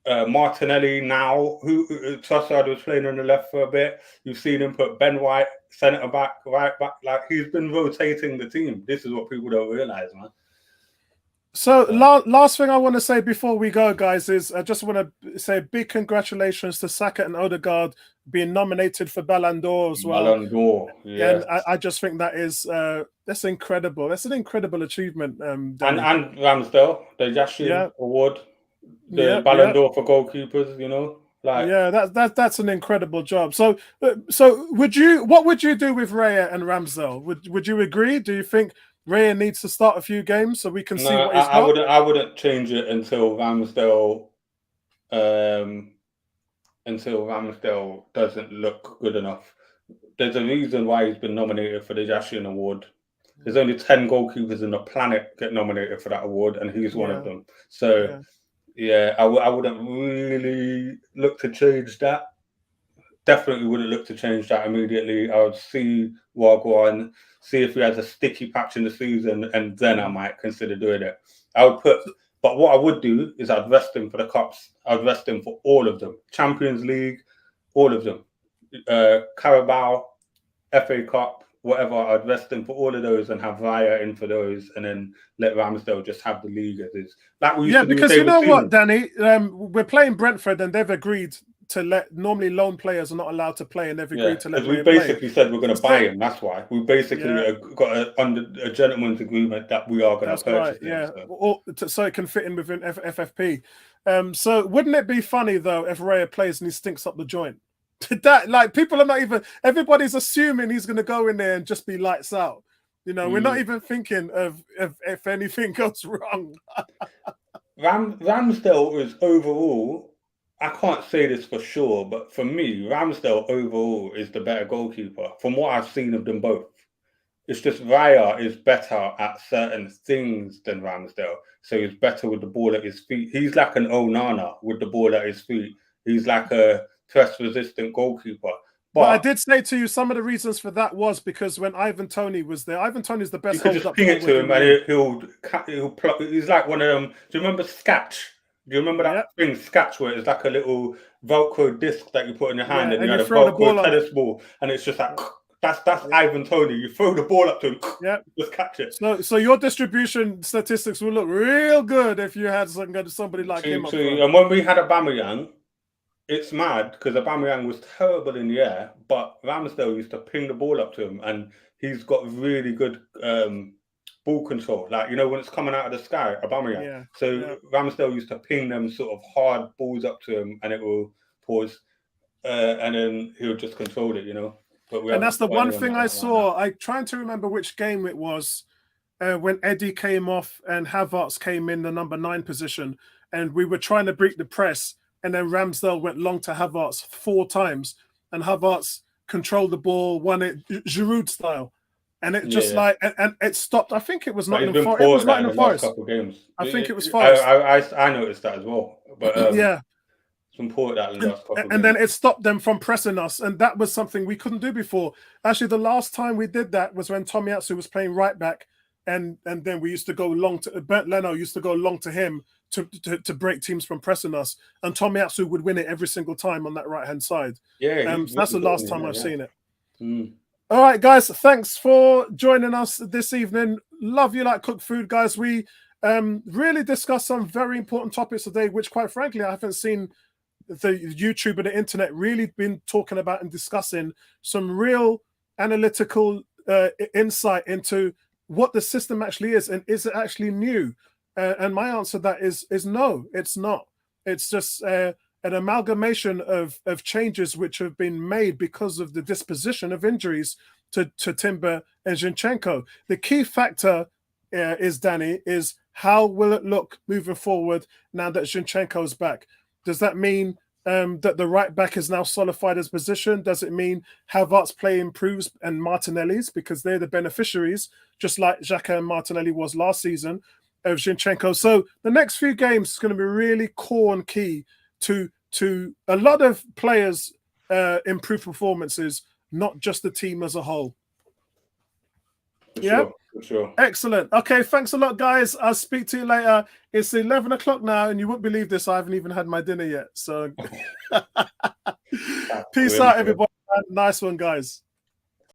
Martinelli now, who Trossard was playing on the left for a bit. You've seen him put Ben White, centre back, right back. Like, he's been rotating the team. This is what people don't realise, man. So last thing I want to say before we go, guys, is I just want to say big congratulations to Saka and Odegaard being nominated for Ballon d'Or as well. Ballon d'Or, yeah. And I just think that is that's incredible. That's an incredible achievement. And Ramsdale, the Yashin Award, the Ballon d'Or for goalkeepers. You know, like that's an incredible job. So what would you do with Raya and Ramsdale? Would you agree? Do you think Raya needs to start a few games so we can see what he's got? I wouldn't change it until Ramsdale doesn't look good enough. There's a reason why he's been nominated for the Yashin Award. There's only 10 goalkeepers on the planet get nominated for that award, and he's one of them. So I wouldn't really look to change that. Definitely wouldn't look to change that immediately. I would see Wagwan, see if he has a sticky patch in the season, and then I might consider doing it. But what I would do is I'd rest him for the cups. I'd rest him for all of them. Champions League, all of them. Carabao, FA Cup, whatever. I'd rest him for all of those and have Raya in for those, and then let Ramsdale just have the league as is. Like we used to do because you know what, Danny? We're playing Brentford, and they've agreed to let normally loan players are not allowed to play, and they've agreed to let. We basically said we're going to buy him. That's why we basically got under a gentleman's agreement that we are going to purchase him. So it can fit in within FFP. So wouldn't it be funny though if Raya plays and he stinks up the joint? That, like, people are not even. Everybody's assuming he's going to go in there and just be lights out. You know, we're not even thinking of if anything goes wrong. Ramsdale is overall. I can't say this for sure, but for me, Ramsdale overall is the better goalkeeper from what I've seen of them both. It's just Raya is better at certain things than Ramsdale. So he's better with the ball at his feet. He's like an Onana with the ball at his feet. He's like a press-resistant goalkeeper. But I did say to you some of the reasons for that was because when Ivan Toney was there, Ivan Toney's the best. You could just ping it to him and he'll plug. He's like one of them. Do you remember Sketch? Do you remember that thing, Sketch, where it's like a little Velcro disc that you put in your hand and you had a Velcro tennis ball, and it's just like that's Ivan Toney. You throw the ball up to him, just catch it. So your distribution statistics will look real good if you had somebody like him. And when we had Aubameyang, it's mad because Aubameyang was terrible in the air, but Ramsdale used to ping the ball up to him, and he's got really good ball control. Like, you know, when it's coming out of the sky, Aubameyang. Ramsdale used to ping them sort of hard balls up to him, and it will pause, and then he'll just control it, you know. And that's the one thing I saw. I'm trying to remember which game it was when Eddie came off and Havertz came in the number 9 position, and we were trying to break the press. And then Ramsdale went long to Havertz 4 times, and Havertz controlled the ball, won it Giroud style, and it just and it stopped. I think it was Nottingham Forest. It was Nottingham Forest. Couple games. I think it was Forest. I noticed that as well. But it's important that in the last couple of games. And then it stopped them from pressing us, and that was something we couldn't do before. Actually, the last time we did that was when Tomiyasu was playing right back, and then we used to go long to Bernd Leno used to go long to him to break teams from pressing us, and Tomiyasu would win it every single time on that right hand side. That's the last time I've seen it. All right, guys, thanks for joining us this evening. Love you like cooked food, guys. We really discussed some very important topics today, which quite frankly I haven't seen the YouTube and the internet really been talking about and discussing. Some real analytical insight into what the system actually is, and is it actually new? And my answer to that is no, it's not. It's just an amalgamation of changes which have been made because of the disposition of injuries to Timber and Zinchenko. The key factor is, Danny, is how will it look moving forward now that Zinchenko's back? Does that mean that the right back is now solidified as position? Does it mean Havertz's play improves and Martinelli's, because they're the beneficiaries, just like Xhaka and Martinelli was last season, of Zinchenko? So the next few games is going to be really core and key to a lot of players' improved performances, not just the team as a whole. For Yeah. sure. For sure. Excellent. Okay, thanks a lot, guys. I'll speak to you later. It's 11 o'clock now, and you wouldn't believe this. I haven't even had my dinner yet. So peace out, everybody. Nice one, guys.